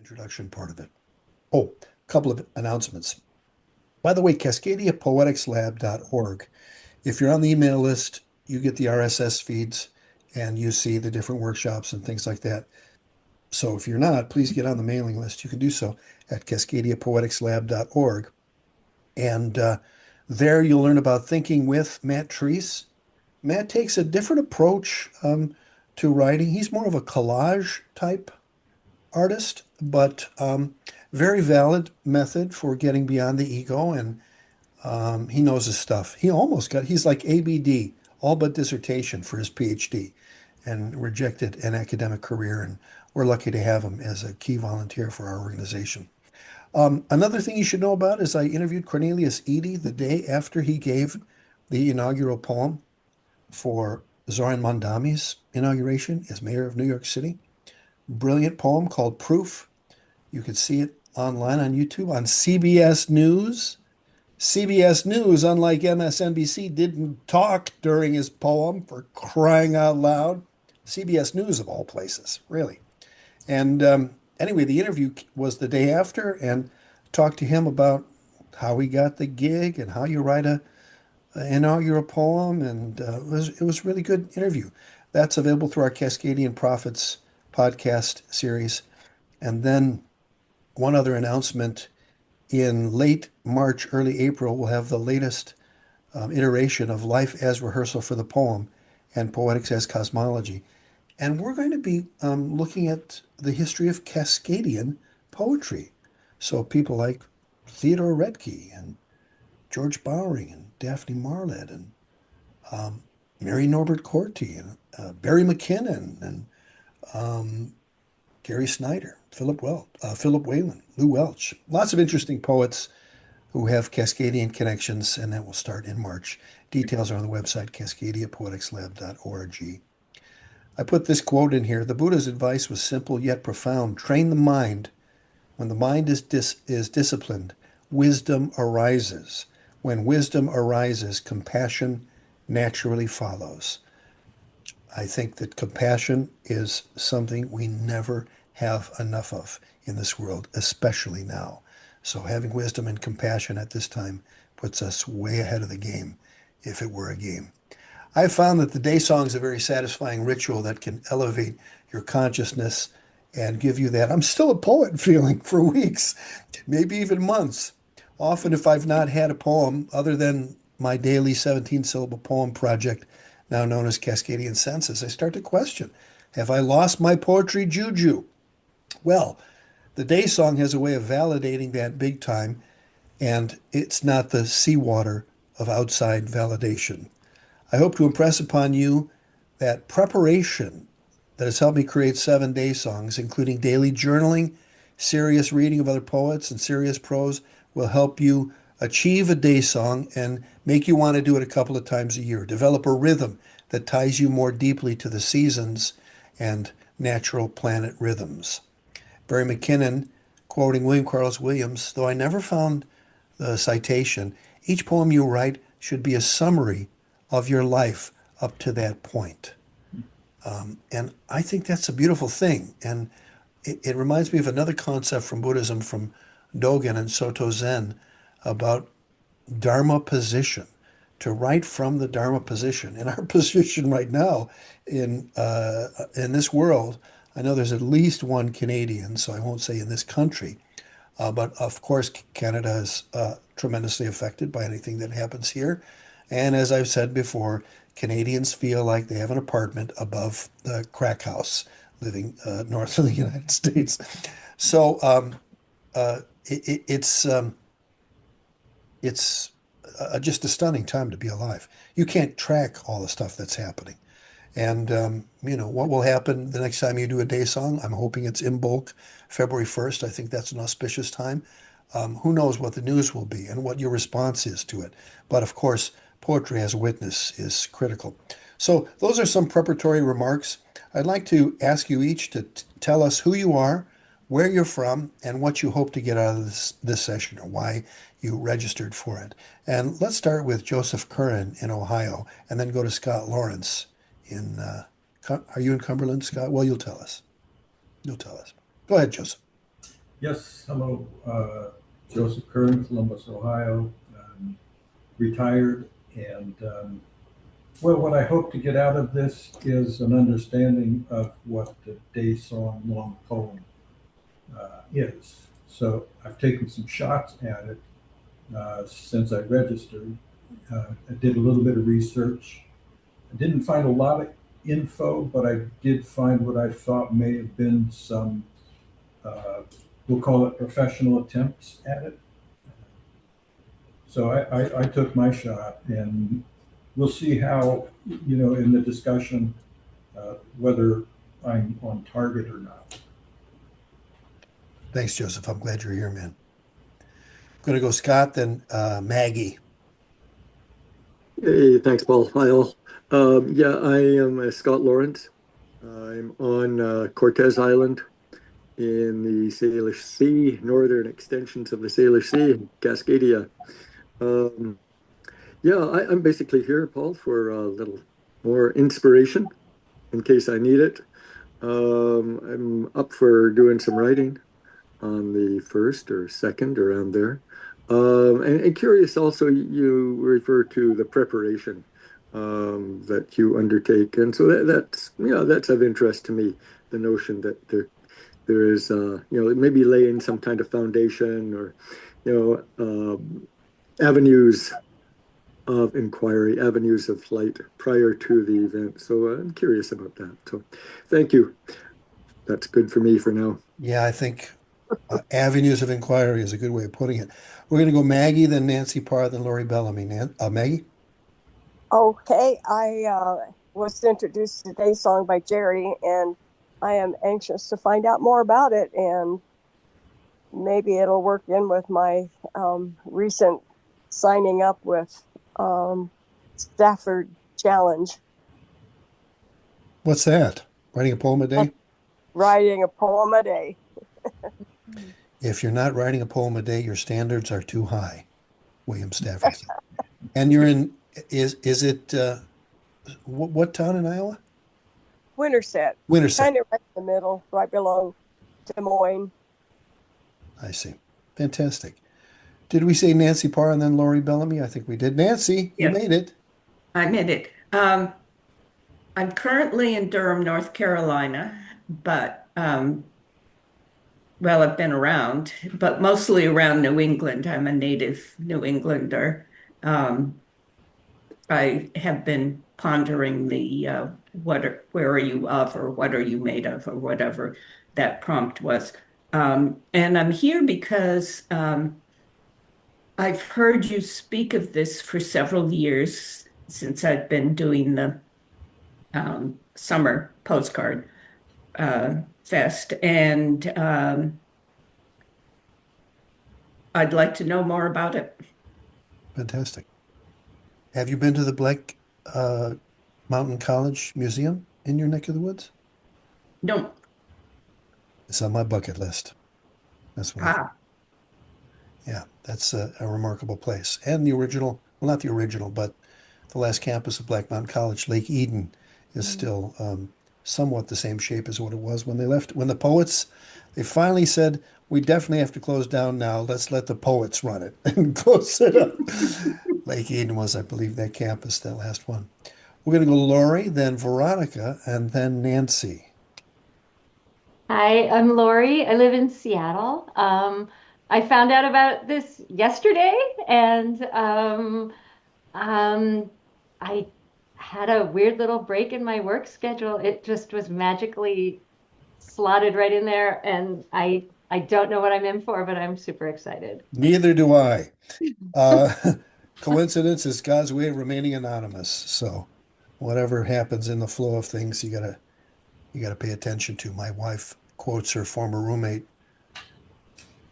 introduction part of it. Oh, a couple of announcements. By the way, CascadiaPoeticsLab.org. If you're on the email list, you get the RSS feeds and you see the different workshops and things like that. So if you're not, please get on the mailing list. You can do so at CascadiaPoeticsLab.org. And there you'll learn about thinking with Matt Treese. Matt takes a different approach to writing. He's more of a collage type artist, but very valid method for getting beyond the ego. And he knows his stuff. He's like ABD, all but dissertation for his PhD, and rejected an academic career. And we're lucky to have him as a key volunteer for our organization. Another thing you should know about is I interviewed Cornelius Eady the day after he gave the inaugural poem for Zoran Mondami's inauguration as mayor of New York City. Brilliant poem called Proof. You can see it online on YouTube on CBS News. CBS News, unlike MSNBC, didn't talk during his poem, for crying out loud. CBS News, of all places, really. And anyway, the interview was the day after, and talked to him about how he got the gig and how you write a inaugural poem, and it was a really good interview. That's available through our Cascadian Prophets podcast series. And then one other announcement: in late March, early April, we'll have the latest iteration of Life as Rehearsal for the Poem and Poetics as Cosmology. And we're going to be looking at the history of Cascadian poetry. So people like Theodore Redke and George Bowring and Daphne Marlatt and Mary Norbert Corti and Barry McKinnon and Gary Snyder, Philip Whalen, Lou Welch. Lots of interesting poets who have Cascadian connections, and that will start in March. Details are on the website, CascadiaPoeticsLab.org. I put this quote in here: the Buddha's advice was simple yet profound. Train the mind. When the mind is disciplined, wisdom arises. When wisdom arises, compassion naturally follows. I think that compassion is something we never have enough of in this world, especially now. So having wisdom and compassion at this time puts us way ahead of the game, if it were a game. I've found that the day song is a very satisfying ritual that can elevate your consciousness and give you that "I'm still a poet" feeling for weeks, maybe even months. Often, if I've not had a poem other than my daily 17-syllable poem project, now known as Cascadian Senses, I start to question, have I lost my poetry juju? Well, the day song has a way of validating that big time, and it's not the seawater of outside validation. I hope to impress upon you that preparation that has helped me create 7 day songs, including daily journaling, serious reading of other poets, and serious prose, will help you achieve a day song and make you want to do it a couple of times a year. Develop a rhythm that ties you more deeply to the seasons and natural planet rhythms. Barry McKinnon, quoting William Carlos Williams, though I never found the citation, each poem you write should be a summary of your life up to that point. And I think that's a beautiful thing. And it reminds me of another concept from Buddhism, from Dogen and Soto Zen, about Dharma position, to write from the Dharma position. And our position right now in this world, I know there's at least one Canadian, so I won't say in this country, but of course Canada is tremendously affected by anything that happens here. And as I've said before, Canadians feel like they have an apartment above the crack house living north of the United States. So it's just a stunning time to be alive. You can't track all the stuff that's happening. And, what will happen the next time you do a day song? I'm hoping it's in bulk, February 1st. I think that's an auspicious time. Who knows what the news will be and what your response is to it. But of course, poetry as a witness is critical. So those are some preparatory remarks. I'd like to ask you each to tell us who you are, where you're from, and what you hope to get out of this session, or why you registered for it. And let's start with Joseph Curran in Ohio, and then go to Scott Lawrence in, are you in Cumberland, Scott? Well, you'll tell us. You'll tell us. Go ahead, Joseph. Yes, hello. Joseph Curran, Columbus, Ohio. Retired. And well, what I hope to get out of this is an understanding of what the Daysong long poem is. So I've taken some shots at it since I registered. I did a little bit of research. I didn't find a lot of info, but I did find what I thought may have been some, uh, we'll call it professional attempts at it. So I took my shot, and we'll see how, in the discussion, whether I'm on target or not. Thanks, Joseph. I'm glad you're here, man. I'm going to go Scott, then Maggie. Hey, thanks, Paul. Hi, all. Yeah, I am Scott Lawrence. I'm on Cortez Island in the Salish Sea, northern extensions of the Salish Sea, Cascadia. Um, yeah, I'm basically here, Paul, for a little more inspiration in case I need it. I'm up for doing some writing on the first or second around there. And curious also, you refer to the preparation that you undertake. And so that's of interest to me, the notion that there is, maybe laying some kind of foundation or, avenues of inquiry, avenues of flight prior to the event. So I'm curious about that. So thank you. That's good for me for now. Yeah, I think avenues of inquiry is a good way of putting it. We're going to go Maggie, then Nancy Parr, then Lori Bellamy. Maggie? Okay, I was introduced to today's song by Jerry, and I am anxious to find out more about it, and maybe it'll work in with my recent signing up with Stafford Challenge, What's that? Writing a poem a day? writing a poem a day. If you're not writing a poem a day, your standards are too high, William Stafford said. And you're in, is it, what town in Iowa? Winterset, Winterset. kind of right in the middle, right below Des Moines. I see. Fantastic. Did we say Nancy Parr and then Lori Bellamy? I think we did. Nancy, you Yes, made it. I made it. I'm currently in Durham, North Carolina, but well, I've been around, but mostly around New England. I'm a native New Englander. Um, I have been pondering the where are you of, or what are you made of, or whatever that prompt was. And I'm here because I've heard you speak of this for several years since I've been doing the summer postcard fest, and I'd like to know more about it. Fantastic. Have you been to the Black Mountain College Museum in your neck of the woods? No, It's on my bucket list. That's what I think. ah, Yeah, that's a remarkable place. And the original, well, not the original, but the last campus of Black Mountain College, Lake Eden, is still somewhat the same shape as what it was when they left. When the poets, they finally said, we definitely have to close down now. Let's let the poets run it and close it up. Lake Eden was, I believe, that campus, that last one. We're going to go Lori, then Veronica, and then Nancy. Hi, I'm Lori. I live in Seattle. I found out about this yesterday, and um, I had a weird little break in my work schedule. It just was magically slotted right in there, and I don't know what I'm in for, but I'm super excited. Neither do I. Uh, coincidence is God's way of remaining anonymous. So whatever happens in the flow of things, you gotta pay attention to. My wife quotes her former roommate.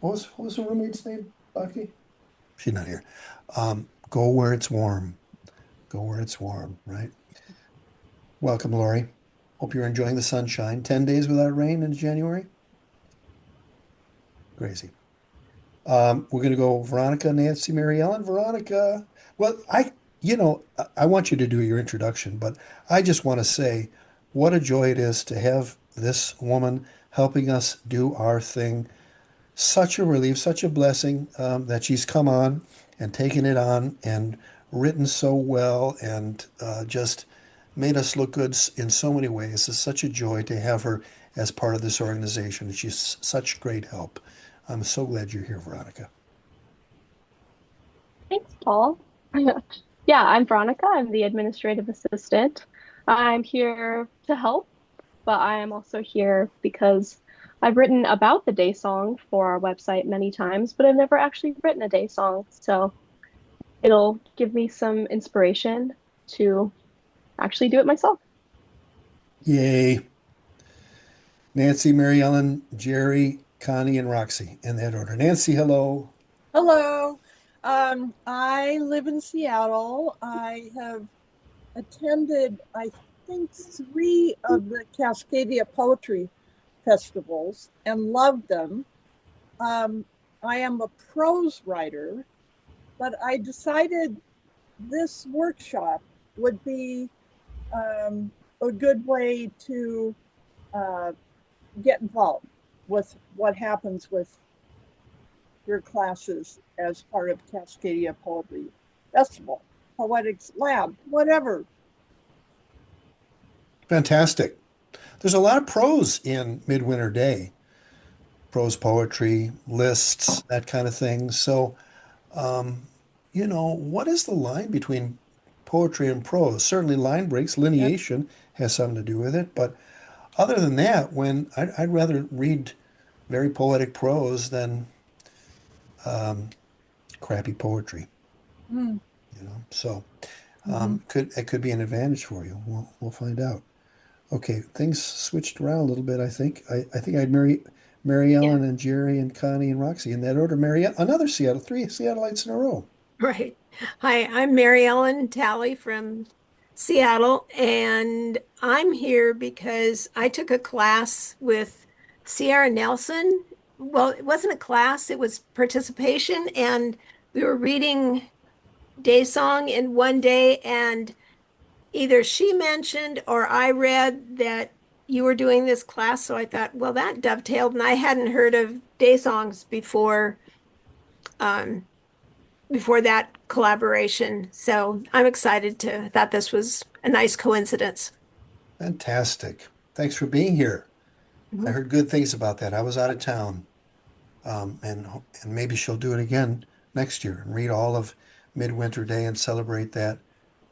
What was her roommate's name, Bucky? She's not here. Go where it's warm. Go where it's warm, right? Welcome, Lori. Hope you're enjoying the sunshine. 10 days without rain in January? Crazy. We're going to go Veronica, Nancy, Mary Ellen. Veronica. Well, I want you to do your introduction, but I just want to say what a joy it is to have this woman helping us do our thing such a relief, such a blessing that she's come on and taken it on and written so well and just made us look good in so many ways. It's such a joy to have her as part of this organization. She's such great help. I'm so glad you're here, Veronica. Thanks, Paul. Yeah, I'm Veronica. I'm the administrative assistant. I'm here to help, but I am also here because I've written about the day song for our website many times, but I've never actually written a day song. So it'll give me some inspiration to actually do it myself. Yay. Nancy, Mary Ellen, Jerry, Connie, and Roxy in that order. Nancy, hello. Hello. I live in Seattle. I have attended, I think, three of the Cascadia Poetry Festivals and loved them. I am a prose writer, but I decided this workshop would be a good way to get involved with what happens with your classes as part of Cascadia Poetry Festival, Poetics Lab, whatever. Fantastic. There's a lot of prose in Midwinter Day, prose poetry, lists, that kind of thing. So, what is the line between poetry and prose? Certainly, line breaks, lineation has something to do with it. But other than that, when I'd rather read very poetic prose than crappy poetry. Mm. So it could be an advantage for you. We'll find out. Okay, things switched around a little bit. I think I think I had Mary Yeah, Ellen and Jerry and Connie and Roxy in that order. Another Seattle, three Seattleites in a row. right. Hi, I'm Mary Ellen Talley from Seattle, and I'm here because I took a class with Sierra Nelson. Well, it wasn't a class, it was participation, and we were reading Daysong in one day, and either she mentioned or I read that you were doing this class, so I thought, well, that dovetailed, and I hadn't heard of Daysongs um, before that collaboration. So I'm excited to thought this was a nice coincidence. Fantastic. Thanks for being here. I Mhm. heard good things about that. I was out of town, and maybe she'll do it again next year and read all of Midwinter Day and celebrate that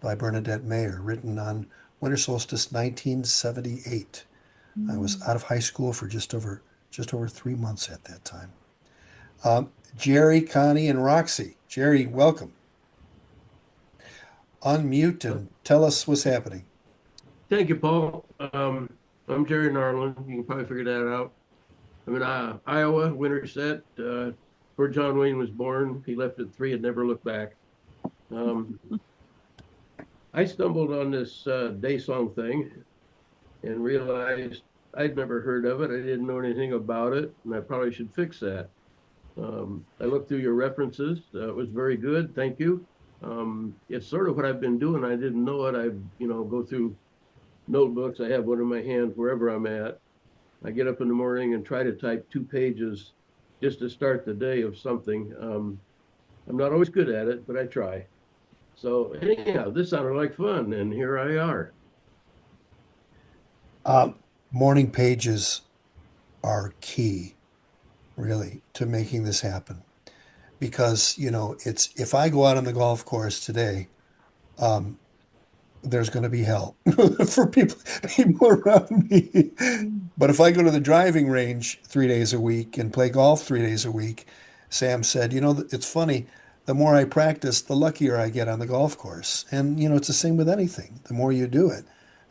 by Bernadette Mayer, written on winter solstice 1978. I was out of high school for just over 3 months at that time. Jerry, Connie, and Roxy. Jerry, welcome. Unmute Uh, and tell us what's happening. Thank you, Paul. I'm Jerry Narland. You can probably figure that out. I'm in Iowa, Winterset, where John Wayne was born. He left at 3 and never looked back. Um, I stumbled on this day song thing and realized I'd never heard of it. I didn't know anything about it, and I probably should fix that. I looked through your references. It was very good. Thank you. It's sort of what I've been doing. I didn't know it. Go through notebooks. I have one in my hand wherever I'm at. I get up in the morning and try to type 2 pages just to start the day of something. I'm not always good at it, but I try. So anyhow, this sounded like fun, and here I are. Uh, Morning pages are key, really, to making this happen. Because, it's if I go out on the golf course today, um, there's going to be hell for people around me. But if I go to the driving range 3 days a week and play golf 3 days a week, Sam said, it's funny, the more I practice, the luckier I get on the golf course. And, it's the same with anything. The more you do it,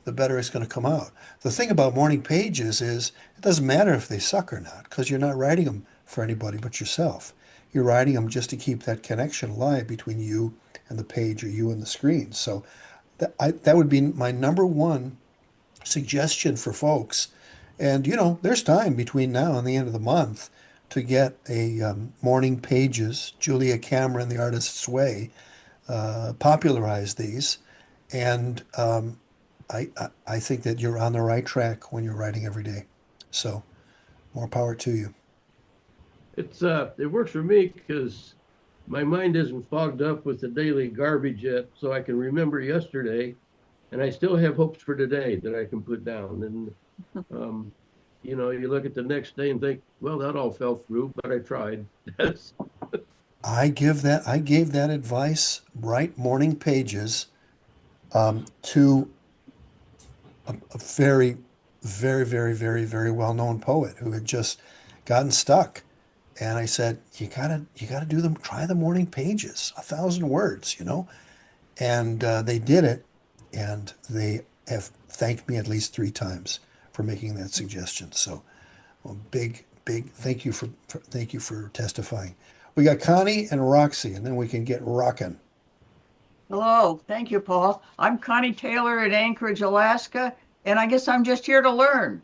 the better it's going to come out. The thing about morning pages is it doesn't matter if they suck or not, because you're not writing them for anybody but yourself. You're writing them just to keep that connection alive between you and the page or you and the screen. So that would be my number one suggestion for folks. And there's time between now and the end of the month to get a morning pages. Julia Cameron, the Artist's Way, popularized these, and I think that you're on the right track when you're writing every day. So more power to you. It works for me because my mind isn't fogged up with the daily garbage yet, so I can remember yesterday, and I still have hopes for today that I can put down. And you look at the next day and think, well, that all fell through, but I tried. That's I gave that advice, write morning pages, to a very, very, very, very, very well-known poet who had just gotten stuck. And I said, you gotta do them, try the morning pages, 1,000 words. And they did it, and they have thanked me at least 3 times for making that suggestion. So, well, big thank you for testifying. We got Connie and Roxy, and then we can get rocking. Hello, thank you, Paul. I'm Connie Taylor at Anchorage, Alaska, and I guess I'm just here to learn.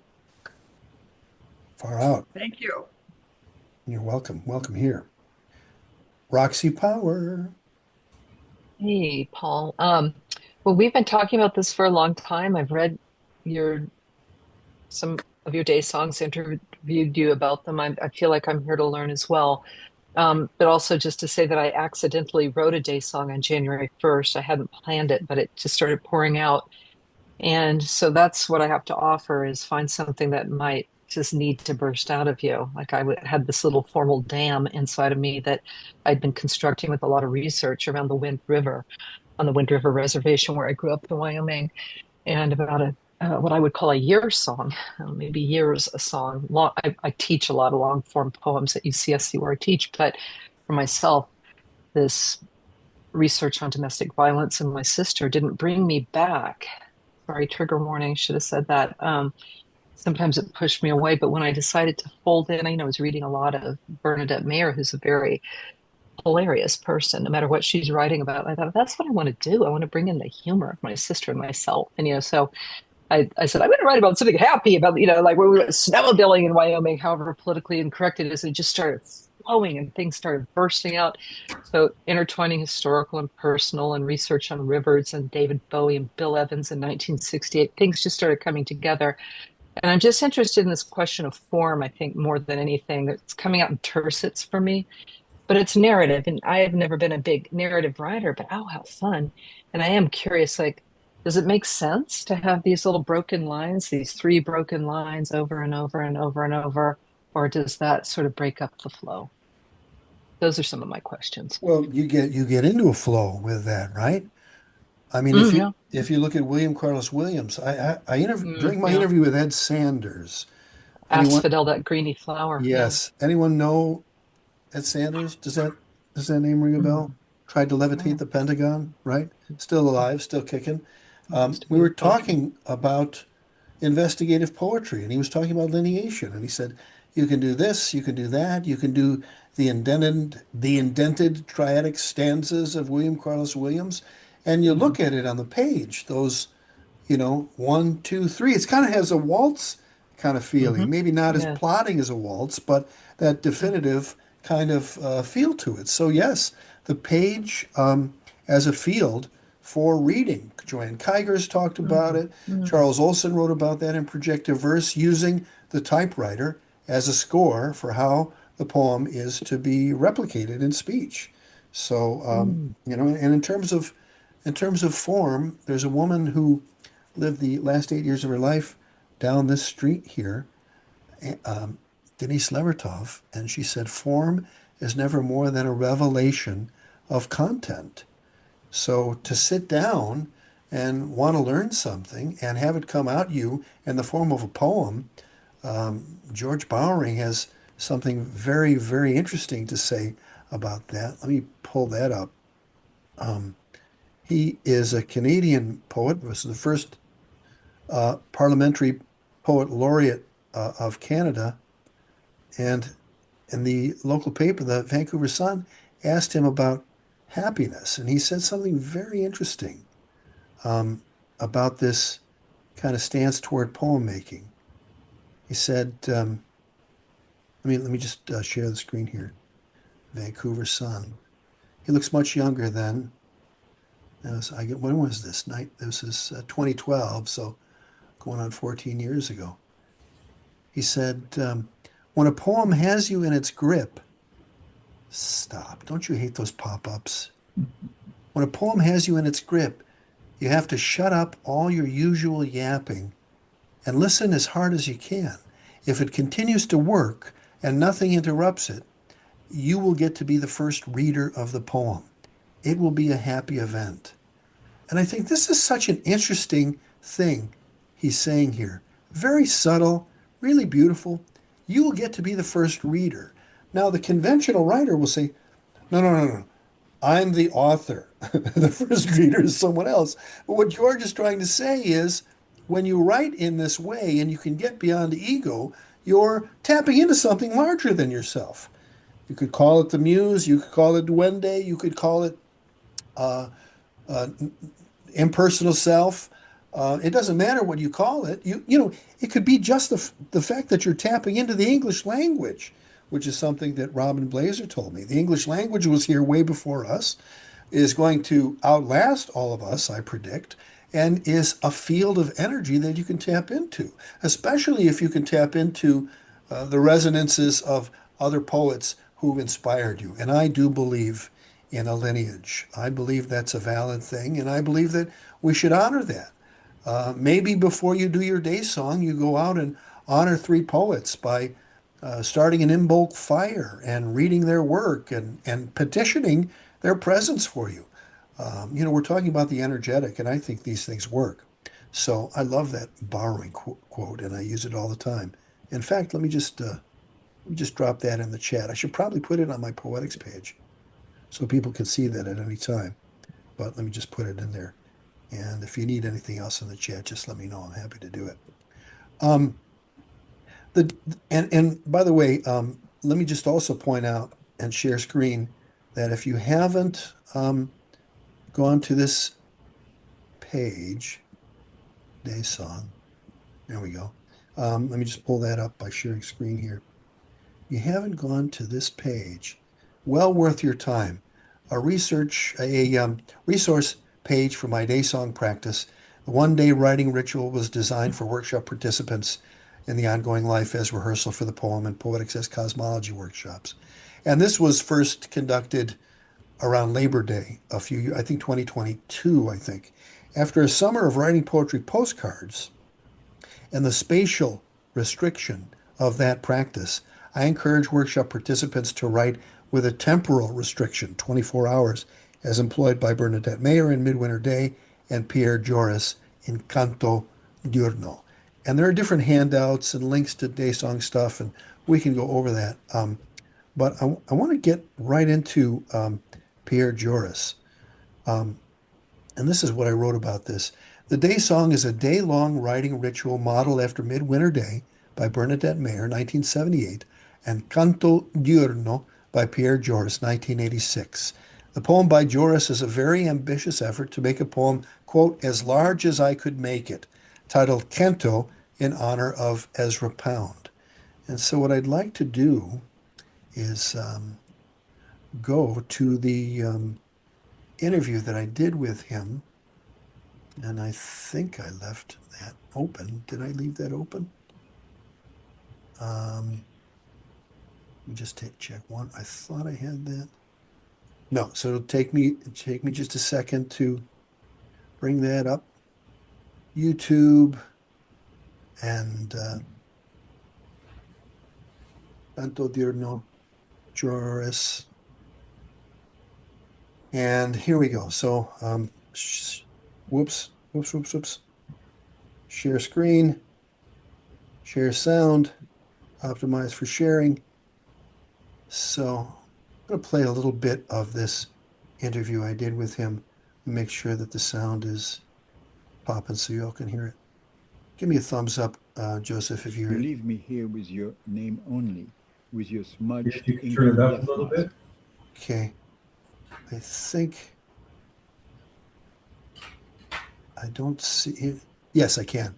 Far out. Thank you. You're welcome. Welcome here. Roxy Power. Hey, Paul. Well, we've been talking about this for a long time. I've read your some of your day songs, interviewed you about them. I feel like I'm here to learn as well. But also just to say that I accidentally wrote a day song on January 1st. I hadn't planned it, but it just started pouring out. And so that's what I have to offer is find something that might just need to burst out of you. Like had this little formal dam inside of me that I'd been constructing with a lot of research around the Wind River on the Wind River Reservation where I grew up in Wyoming, and about what I would call a year song, maybe years a song. I teach a lot of long form poems at UCSC where I teach, but for myself, this research on domestic violence and my sister didn't bring me back. Sorry, trigger warning, should have said that. Sometimes it pushed me away, but when I decided to fold in, I was reading a lot of Bernadette Mayer, who's a very hilarious person, no matter what she's writing about. I thought, that's what I want to do. I want to bring in the humor of my sister and myself. And, so I said, I'm going to write about something happy about, like when we went snowmobiling in Wyoming, however politically incorrect it is. It just started flowing and things started bursting out. So intertwining historical and personal and research on rivers and David Bowie and Bill Evans in 1968, things just started coming together. And I'm just interested in this question of form, I think, more than anything. It's coming out in tercets for me, but it's narrative. And I have never been a big narrative writer, but oh, how fun. And I am curious, like, does it make sense to have these little broken lines, these 3 broken lines over and over and over and over, or does that sort of break up the flow? Those are some of my questions. Well, you get into a flow with that, right? I mean, Yeah. if you look at William Carlos Williams, during my Yeah. interview with Ed Sanders. Asphodel, that greeny flower. Yes. Anyone know Ed Sanders? Does that name ring a bell? Tried to levitate the Pentagon, right? Still alive, still kicking. We were talking about investigative poetry, and he was talking about lineation, and he said, you can do this, you can do that, you can do the indented triadic stanzas of William Carlos Williams, and you look at it on the page, those, 1, 2, 3. It kind of has a waltz kind of feeling, maybe not as plodding as a waltz, but that definitive kind of feel to it. So yes, the page as a field for reading. Joanne Kiger's talked about it. Charles Olson wrote about that in Projective Verse, using the typewriter as a score for how the poem is to be replicated in speech. So, and in terms of form, there's a woman who lived the last 8 years of her life down this street here, Denise Levertov, and she said, form is never more than a revelation of content. So to sit down and want to learn something and have it come out you in the form of a poem, George Bowering has something very, very interesting to say about that. Let me pull that up. He is a Canadian poet, was the first parliamentary poet laureate of Canada. And in the local paper, the Vancouver Sun, asked him about happiness. And he said something very interesting about this kind of stance toward poem making. He said, let me just share the screen here. Vancouver Sun. He looks much younger than, when was this? This is 2012, so going on 14 years ago. He said, When a poem has you in its grip, stop. Don't you hate those pop-ups? When a poem has you in its grip, you have to shut up all your usual yapping and listen as hard as you can. If it continues to work and nothing interrupts it, you will get to be the first reader of the poem. It will be a happy event. And I think this is such an interesting thing he's saying here. Very subtle, really beautiful. You will get to be the first reader. Now, the conventional writer will say, no, no, no, no. I'm the author. The first reader is someone else. But what George is trying to say is when you write in this way and you can get beyond ego, you're tapping into something larger than yourself. You could call it the muse, you could call it duende, you could call it uh, uh, impersonal self. It doesn't matter what you call it. You know, it could be just the fact that you're tapping into the English language, which is something that Robin Blazer told me. The English language was here way before us, is going to outlast all of us, I predict, and is a field of energy that you can tap into, especially if you can tap into the resonances of other poets who've inspired you. And I do believe in a lineage. I believe that's a valid thing, and I believe that we should honor that. Maybe before you do your day song, you go out and honor three poets by starting an Imbolc fire and reading their work and petitioning their presence for you. You know, we're talking about the energetic, and I think these things work. So I love that borrowing quote, and I use it all the time. In fact, let me just drop that in the chat. I should probably put it on my poetics page so people can see that at any time. But let me just put it in there. And if you need anything else in the chat, just let me know. I'm happy to do it. And by the way, let me just also point out and share screen that if you haven't gone to this page, Daysong, there we go. Let me just pull that up by sharing screen here. You haven't gone to this page, well worth your time. A resource page for my Daysong practice. The one-day writing ritual was designed for workshop participants in the ongoing life as rehearsal for the poem and poetics as cosmology workshops. And this was first conducted around Labor Day, I think 2022, I think. After a summer of writing poetry postcards and the spatial restriction of that practice, I encourage workshop participants to write with a temporal restriction, 24 hours, as employed by Bernadette Mayer in Midwinter Day and Pierre Joris in Canto Diurno. And there are different handouts and links to Daysong stuff, and we can go over that. But I want to get right into Pierre Joris. And this is what I wrote about this. The Daysong is a day-long writing ritual modeled after Midwinter Day by Bernadette Mayer, 1978, and Canto Diurno by Pierre Joris, 1986. The poem by Joris is a very ambitious effort to make a poem, quote, as large as I could make it, titled Canto in honor of Ezra Pound. And so what I'd like to do is go to the interview that I did with him. And I think I left that open. Did I leave that open? Let me just check one. I thought I had that. No, so it'll take me just a second to bring that up. YouTube and Canto Diurno, Joris. And here we go. So, whoops. Share screen, share sound, optimize for sharing. So I'm going to play a little bit of this interview I did with him and make sure that the sound is popping so you all can hear it. Give me a thumbs up, Joseph, if you hear it. Leave me here with your name only, with your smudged If you can turn it up a little bit. Okay. I think I don't see it. Yes, I can.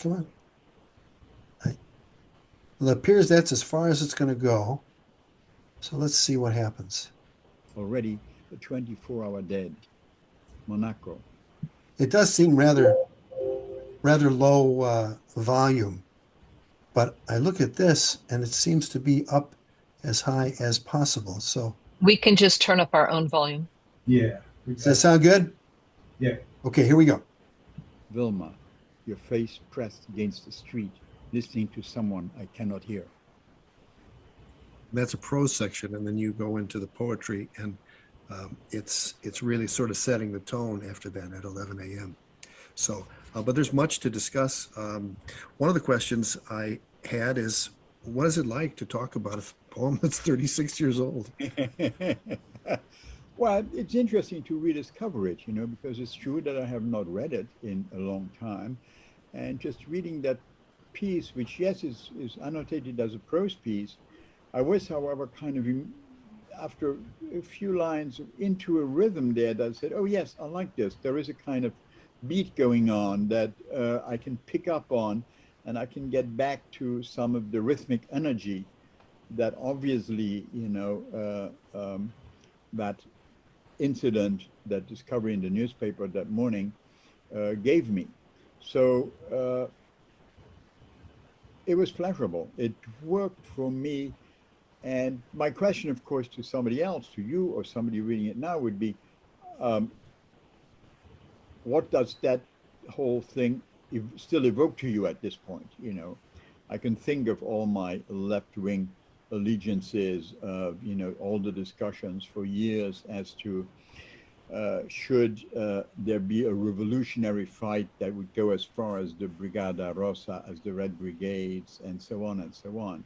Come on. Well, it appears that's as far as it's going to go. So let's see what happens. Already a 24-hour dead. Monaco. It does seem rather low volume. but I look at this and it seems to be up as high as possible. So We can just turn up our own volume. Yeah. does that sound good? Yeah. Okay, here we go. Vilma, your face pressed against the street, listening to someone I cannot hear. That's a prose section, and then you go into the poetry, and it's really sort of setting the tone after that at 11 a.m. So, but there's much to discuss. One of the questions I had is, what is it like to talk about a poem that's 36 years old? Well, it's interesting to rediscover it, because it's true that I have not read it in a long time. And just reading that piece, which, yes, is annotated as a prose piece, I was, however, kind of, after a few lines into a rhythm there that said, oh, yes, I like this. There is a kind of beat going on that I can pick up on, and I can get back to some of the rhythmic energy that obviously, that incident, that discovery in the newspaper that morning gave me. So it was pleasurable. It worked for me. And my question, of course, to somebody else, to you or somebody reading it now would be, what does that whole thing still evoke to you at this point? I can think of all my left-wing allegiances, all the discussions for years as to should there be a revolutionary fight that would go as far as the Brigada Rosa, as the Red Brigades, and so on and so on.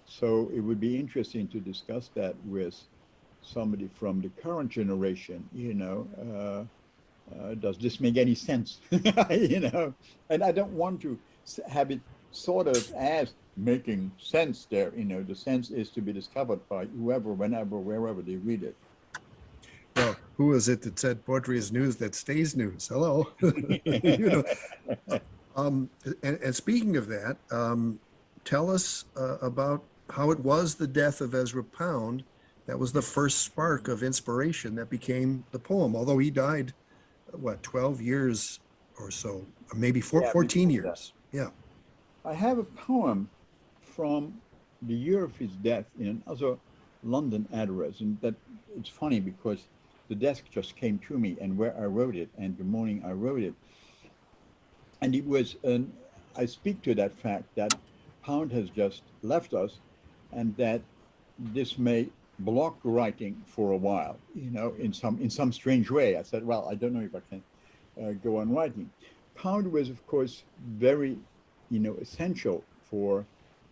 So it would be interesting to discuss that with somebody from the current generation, does this make any sense? And I don't want to have it sort of as making sense there. The sense is to be discovered by whoever, whenever, wherever they read it. Well, who was it that said poetry is news that stays news? Hello. And speaking of that, tell us about how it was the death of Ezra Pound. That was the first spark of inspiration that became the poem, although he died, 12 years or so, or maybe 14 years. Yeah. I have a poem from the year of his death in another London address, and that it's funny because the desk just came to me and where I wrote it, and the morning I wrote it. And it was, I speak to that fact that Pound has just left us, and that this may block writing for a while, in some strange way. I said, well, I don't know if I can go on writing. Pound was, of course, very, essential for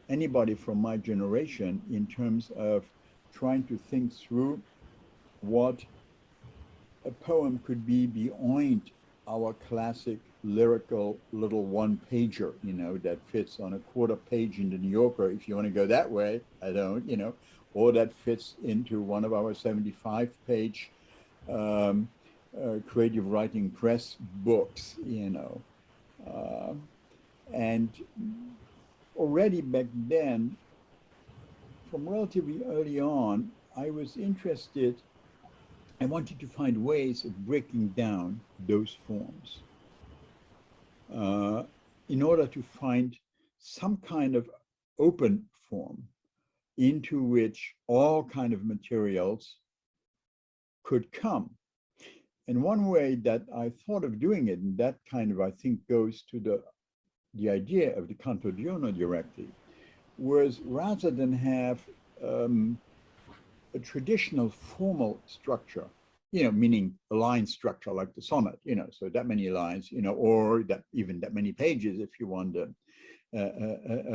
anybody from my generation in terms of trying to think through what a poem could be beyond our classic lyrical little one-pager, that fits on a quarter page in the New Yorker, if you want to go that way. I don't, or that fits into one of our 75-page creative writing press books, and already back then, from relatively early on, I was interested. I wanted to find ways of breaking down those forms in order to find some kind of open form into which all kind of materials could come. And one way that I thought of doing it, and that kind of, I think, goes to the idea of the canto diurno directly, was rather than have a traditional formal structure, meaning a line structure like the sonnet, so that many lines, or that even that many pages if you want a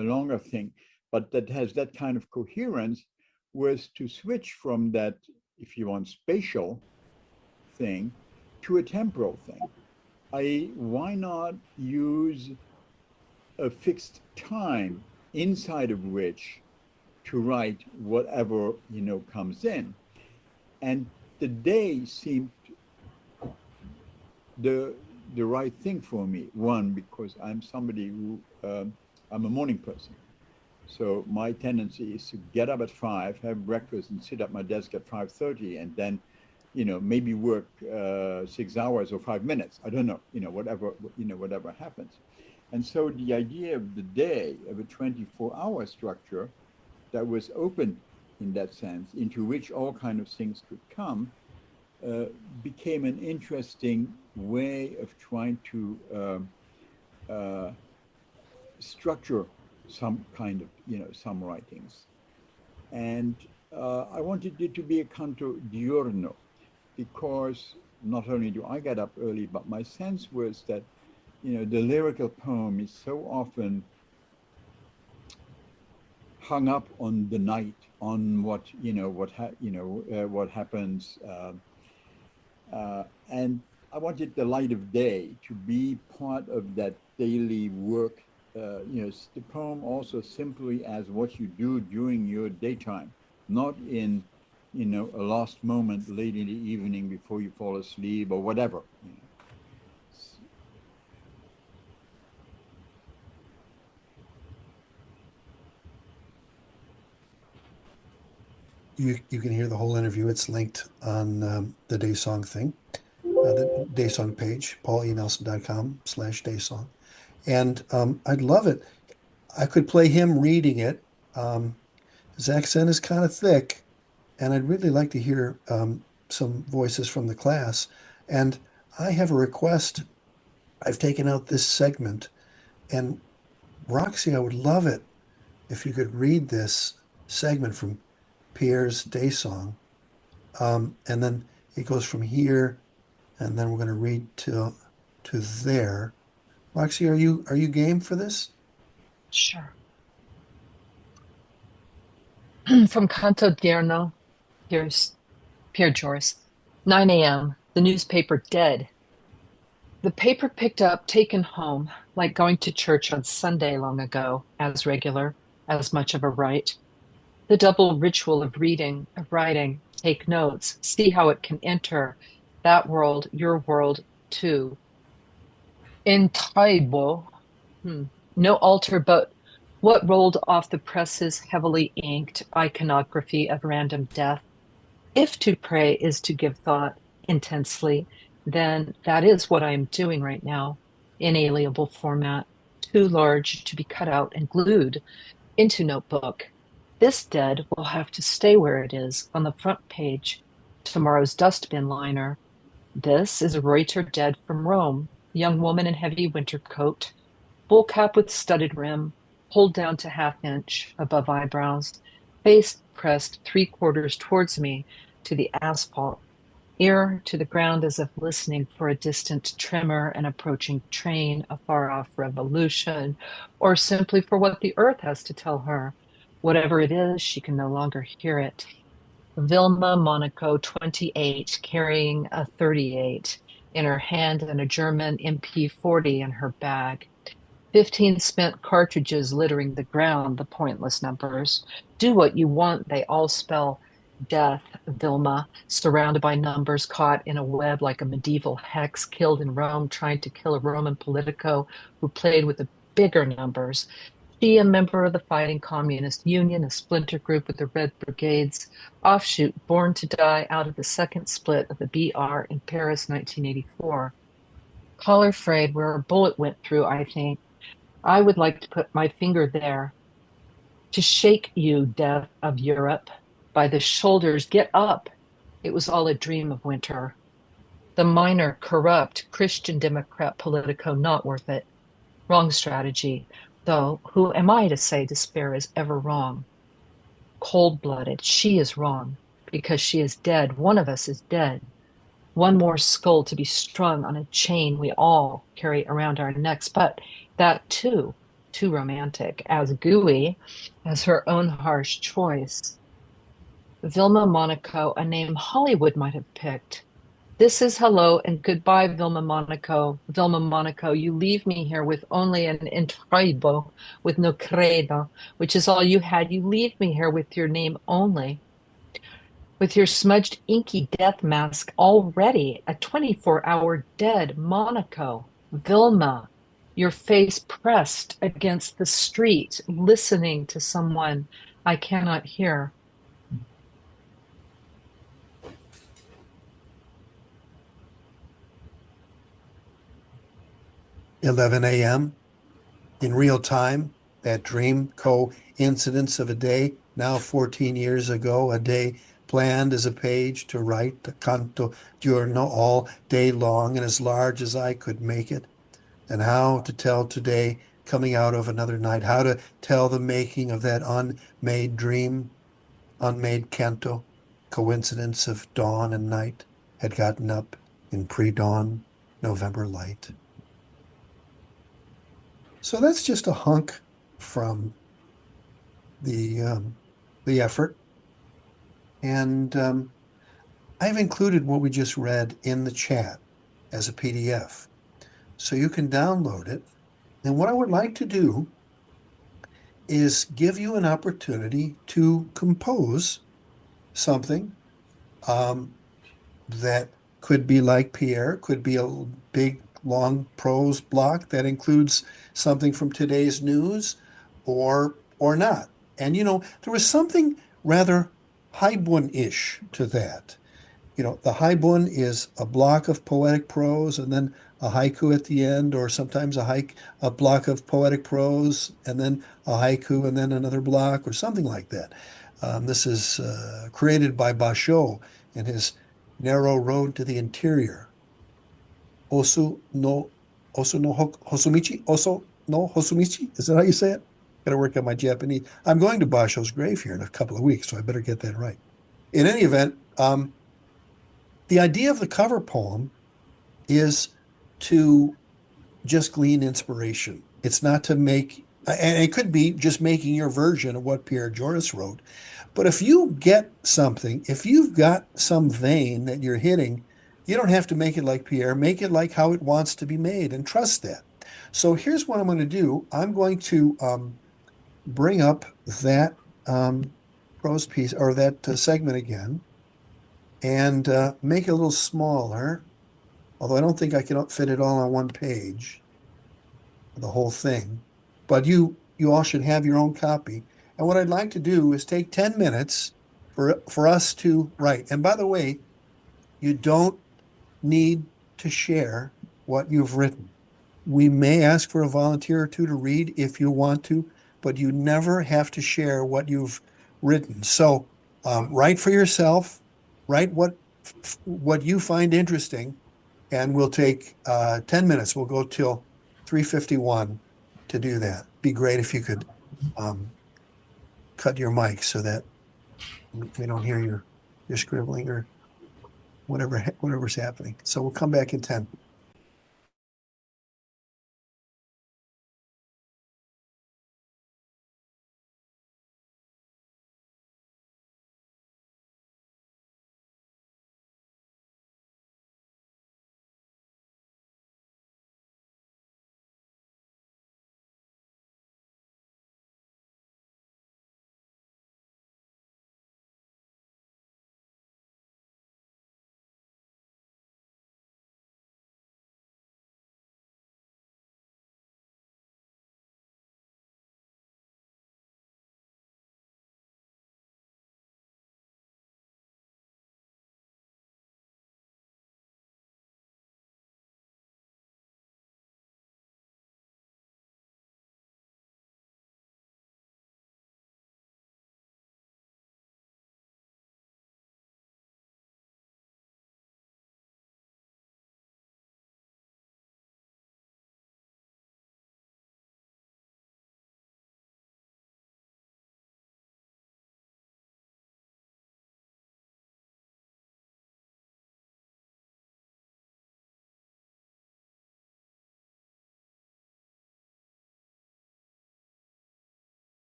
longer thing, but that has that kind of coherence, was to switch from that, if you want, spatial thing to a temporal thing. Why not use a fixed time inside of which to write whatever comes in? And the day seemed the right thing for me. One, because I'm somebody who I'm a morning person, so my tendency is to get up at 5, have breakfast, and sit at my desk at 5:30, and then maybe work 6 hours or 5 minutes. I don't know, whatever happens. And so the idea of the day, of a 24-hour structure that was open in that sense, into which all kind of things could come, became an interesting way of trying to structure some kind of, some writings. And I wanted it to be a canto diurno, because not only do I get up early, but my sense was that, the lyrical poem is so often hung up on the night, on what, what happens. And I wanted the light of day to be part of that daily work. The poem also simply as what you do during your daytime, not in, a lost moment late in the evening before you fall asleep or whatever. You can hear the whole interview. It's linked on the Daysong thing, the Daysong page, paulenelson.com/Daysong. And I'd love it. I could play him reading it. His accent is kind of thick, and I'd really like to hear some voices from the class. And I have a request. I've taken out this segment, and Roxy, I would love it if you could read this segment from Pierre's Daysong. And then it goes from here, and then we're going to read to there. Roxy, are you game for this? Sure. From Canto Dierno, here's Pierre Joris. 9 a.m. The newspaper dead. The paper picked up, taken home, like going to church on Sunday long ago, as regular, as much of a rite. The double ritual of reading, of writing, take notes, see how it can enter that world, your world, too. In Taibo, no altar, but what rolled off the presses, heavily inked iconography of random death. If to pray is to give thought intensely, then that is what I am doing right now. Inalienable format, too large to be cut out and glued into notebook. This dead will have to stay where it is on the front page, tomorrow's dustbin liner. This is a Reuter dead from Rome, young woman in heavy winter coat, bull cap with studded rim, pulled down to half-inch above eyebrows, face pressed three-quarters towards me to the asphalt, ear to the ground as if listening for a distant tremor, an approaching train, a far-off revolution, or simply for what the earth has to tell her. Whatever it is, she can no longer hear it. Vilma Monaco, 28, carrying a 38 in her hand and a German MP40 in her bag. 15 spent cartridges littering the ground, the pointless numbers. Do what you want, they all spell death, Vilma, surrounded by numbers, caught in a web like a medieval hex, killed in Rome, trying to kill a Roman politico who played with the bigger numbers. She, a member of the Fighting Communist Union, a splinter group with the Red Brigades, offshoot born to die out of the second split of the BR in Paris, 1984. Collar frayed where a bullet went through, I think. I would like to put my finger there. To shake you, death of Europe, by the shoulders. Get up. It was all a dream of winter. The minor, corrupt, Christian Democrat Politico, not worth it. Wrong strategy. Though, who am I to say despair is ever wrong? Cold-blooded, she is wrong, because she is dead. One of us is dead. One more skull to be strung on a chain we all carry around our necks, but that too romantic, as gooey as her own harsh choice. Vilma Monaco, a name Hollywood might have picked. This is hello and goodbye, Vilma Monaco. Vilma Monaco, you leave me here with only an intraibo, with no credo, which is all you had. You leave me here with your name only, with your smudged inky death mask already, a 24-hour dead Monaco. Vilma, your face pressed against the street, listening to someone I cannot hear. 11 a.m. in real time, that dream coincidence of a day, now 14 years ago, a day planned as a page to write the canto diurno all day long and as large as I could make it. And how to tell today coming out of another night, how to tell the making of that unmade dream, unmade canto, coincidence of dawn and night, had gotten up in pre-dawn November light. So that's just a hunk from the effort. And I've included what we just read in the chat as a PDF. So you can download it. And what I would like to do is give you an opportunity to compose something that could be like Pierre, could be a big, long prose block that includes something from today's news or not. And there was something rather Haibun-ish to that. The haibun is a block of poetic prose and then a haiku at the end, or sometimes a block of poetic prose and then a haiku and then another block, or something like that. This is created by Basho in his Narrow Road to the Interior. Osu no Hosumichi? Is that how you say it? Got to work on my Japanese. I'm going to Basho's grave here in a couple of weeks, so I better get that right. In any event, the idea of the cover poem is to just glean inspiration. It's not to make, and it could be just making your version of what Pierre Joris wrote. But if you get something, if you've got some vein that you're hitting, you don't have to make it like Pierre. Make it like how it wants to be made and trust that. So here's what I'm going to do. I'm going to bring up that prose piece or that segment again and make it a little smaller, although I don't think I can fit it all on one page, the whole thing. But you all should have your own copy. And what I'd like to do is take 10 minutes for us to write. And by the way, you don't need to share what you've written. We may ask for a volunteer or two to read if you want to, but you never have to share what you've written. So write for yourself, write what you find interesting, and we'll take 10 minutes. We'll go till 3:51 to do that. Be great if you could cut your mic so that we don't hear your scribbling or whatever's happening. So we'll come back in 10.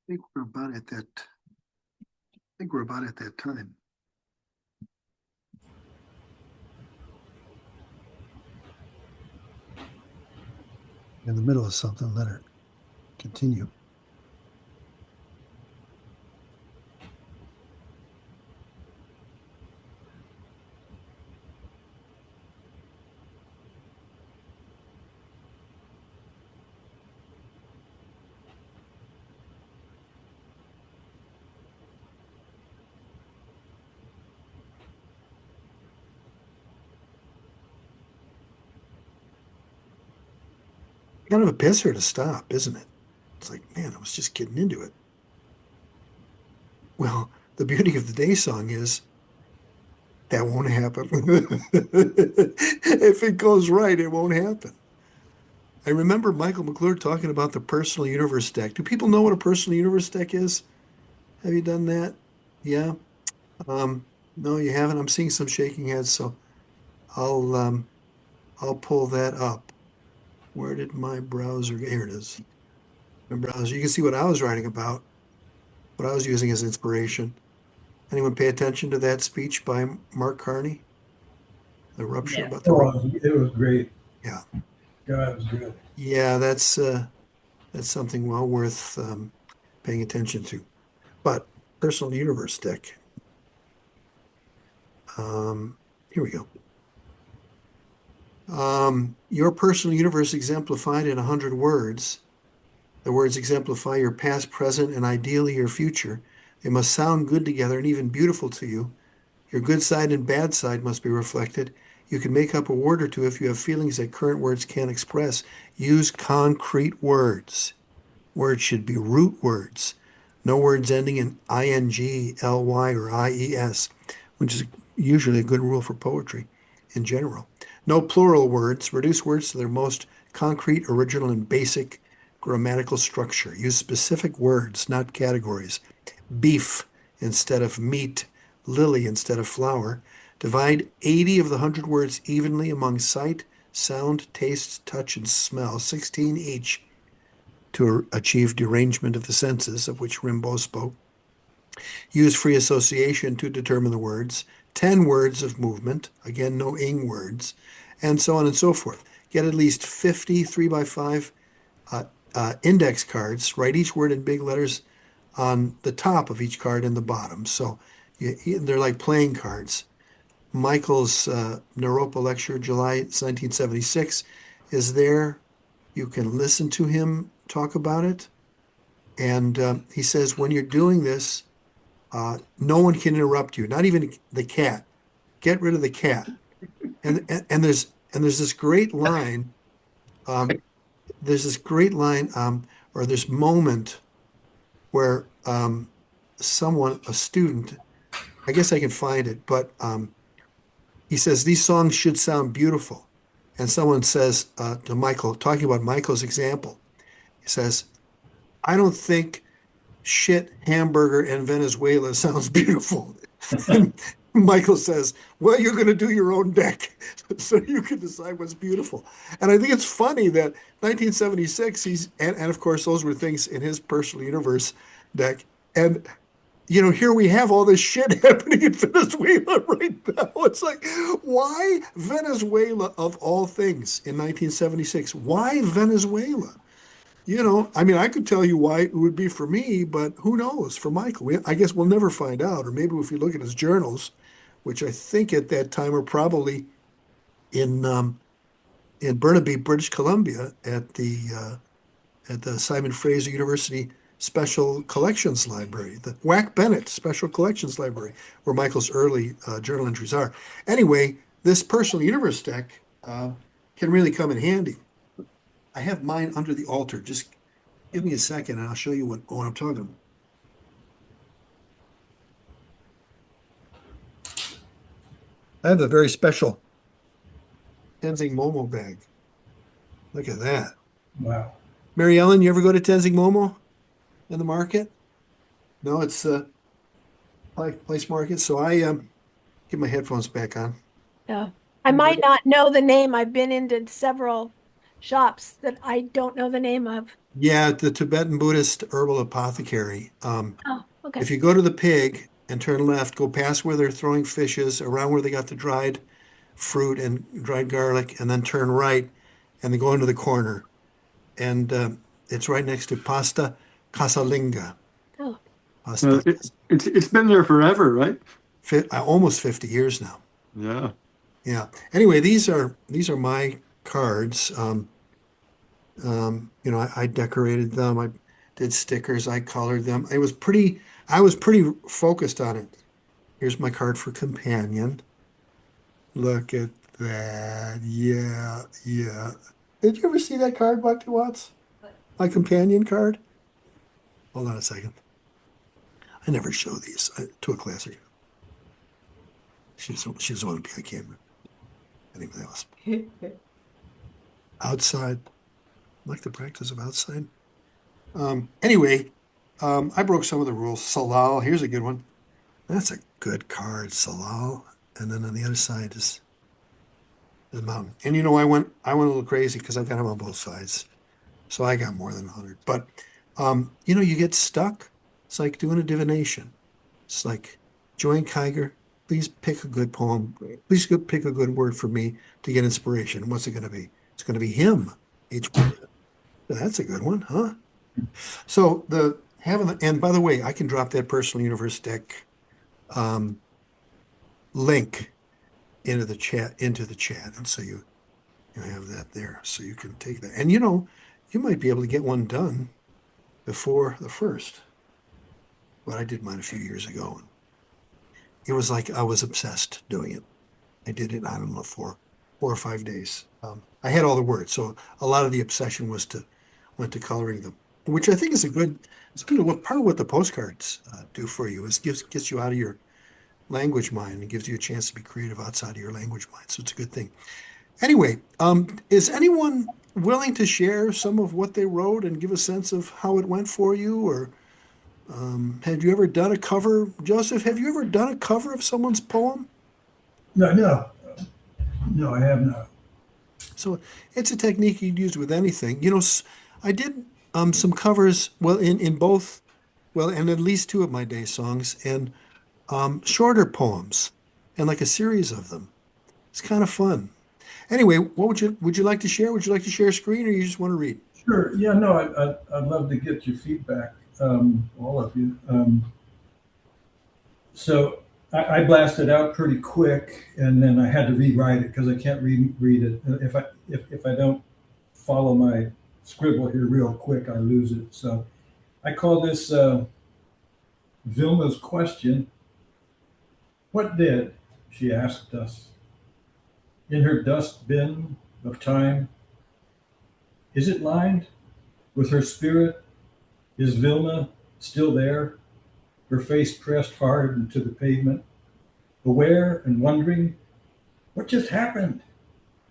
think we're about at that. I think we're about at that time. In the middle of something, let her continue. Kind of a pisser to stop, isn't it? It's like, man, I was just getting into it. Well, the beauty of the day song is that won't happen. If it goes right, it won't happen. I remember Michael McClure talking about the personal universe deck. Do people know what a personal universe deck is? Have you done that? Yeah. No, you haven't. I'm seeing some shaking heads, so I'll pull that up. Where did my browser? Here it is. My browser. You can see what I was writing about, what I was using as inspiration. Anyone pay attention to that speech by Mark Carney? The rupture Yeah. about the It was great. Yeah. Yeah, it was good. Yeah, that's something well worth paying attention to. But personal universe deck. Here we go. Your personal universe exemplified in 100 words. The words exemplify your past, present, and ideally your future. They must sound good together and even beautiful to you. Your good side and bad side must be reflected. You can make up a word or two if you have feelings that current words can't express. Use concrete words. Words should be root words. No words ending in ing, ly, or ies, which is usually a good rule for poetry in general. No plural words. Reduce words to their most concrete, original, and basic grammatical structure. Use specific words, not categories. Beef instead of meat, lily instead of flower. Divide 80 of the 100 words evenly among sight, sound, taste, touch, and smell, 16 each, to achieve derangement of the senses, of which Rimbaud spoke. Use free association to determine the words. 10 words of movement, again, no ing words, and so on and so forth. Get at least 50 3x5 index cards. Write each word in big letters on the top of each card and the bottom. So they're like playing cards. Michael's Naropa lecture, July 1976, is there. You can listen to him talk about it. And he says, when you're doing this, no one can interrupt you, not even the cat. Get rid of the cat. And there's this great line. There's this great line, or this moment where someone, a student, I guess I can find it, but he says these songs should sound beautiful. And someone says to Michael, talking about Michael's example, he says, I don't think shit, hamburger, and Venezuela sounds beautiful. And Michael says, well, you're going to do your own deck so you can decide what's beautiful. And I think it's funny that 1976, and of course, those were things in his personal universe deck. And, here we have all this shit happening in Venezuela right now. It's like, why Venezuela of all things in 1976? Why Venezuela? I could tell you why it would be for me, but who knows for Michael? I guess we'll never find out. Or maybe if you look at his journals, which I think at that time were probably in Burnaby, British Columbia, at the Simon Fraser University Special Collections Library, the Wack Bennett Special Collections Library, where Michael's early journal entries are. Anyway, this personal universe deck can really come in handy. I have mine under the altar. Just give me a second and I'll show you what I'm talking about. I have a very special Tenzing Momo bag. Look at that. Wow. Mary Ellen, you ever go to Tenzing Momo in the market? No, it's place market. So I get my headphones back on. Yeah. I might not know the name. I've been into several shops that I don't know the name of. Yeah, the Tibetan Buddhist herbal apothecary. Oh, okay. If you go to the pig and turn left, go past where they're throwing fishes, around where they got the dried fruit and dried garlic, and then turn right, and then go into the corner. And it's right next to Pasta Casalinga. Oh, Pasta, it's been there forever, right? almost 50 years now. Yeah. Yeah. Anyway, these are my cards. I decorated them. I did stickers. I colored them. I was pretty focused on it. Here's my card for companion. Look at that. Yeah, yeah. Did you ever see that card, Bucky Watts? My companion card? Hold on a second. I never show these to a class. She doesn't want to be on camera. Anybody else? Outside. I like the practice of outside. Anyway, I broke some of the rules. Salal, here's a good one. That's a good card, Salal. And then on the other side is the mountain. And I went a little crazy because I've got them on both sides. So I got more than 100. But you get stuck. It's like doing a divination. It's like, Joanne Kiger, please pick a good poem. Please pick a good word for me to get inspiration. What's it going to be? It's going to be him. That's a good one, huh? So and by the way, I can drop that personal universe deck link into the chat, and so you have that there, so you can take that, and you might be able to get one done before the first. But I did mine a few years ago, and it was like I was obsessed doing it. I did it, I don't know, 4 or 5 days. I had all the words, so a lot of the obsession went to coloring them, which I think is part of what the postcards do for you is gets you out of your language mind and gives you a chance to be creative outside of your language mind. So it's a good thing. Anyway, is anyone willing to share some of what they wrote and give a sense of how it went for you? Or had you ever done a cover? Joseph, have you ever done a cover of someone's poem? No, I have not. So it's a technique you'd use with anything. I did some covers, well, in both, well, and at least two of my day songs, and shorter poems, and like a series of them. It's kind of fun. Anyway, what would you like to share? Would you like to share a screen, or you just want to read? Sure. Yeah, no, I'd love to get your feedback, all of you. So I blasted out pretty quick, and then I had to rewrite it because I can't read it. If I don't follow my scribble here real quick, I lose it. So I call this Vilma's question. What did, she asked us, in her dustbin of time? Is it lined with her spirit? Is Vilma still there, her face pressed hard into the pavement, aware and wondering, what just happened?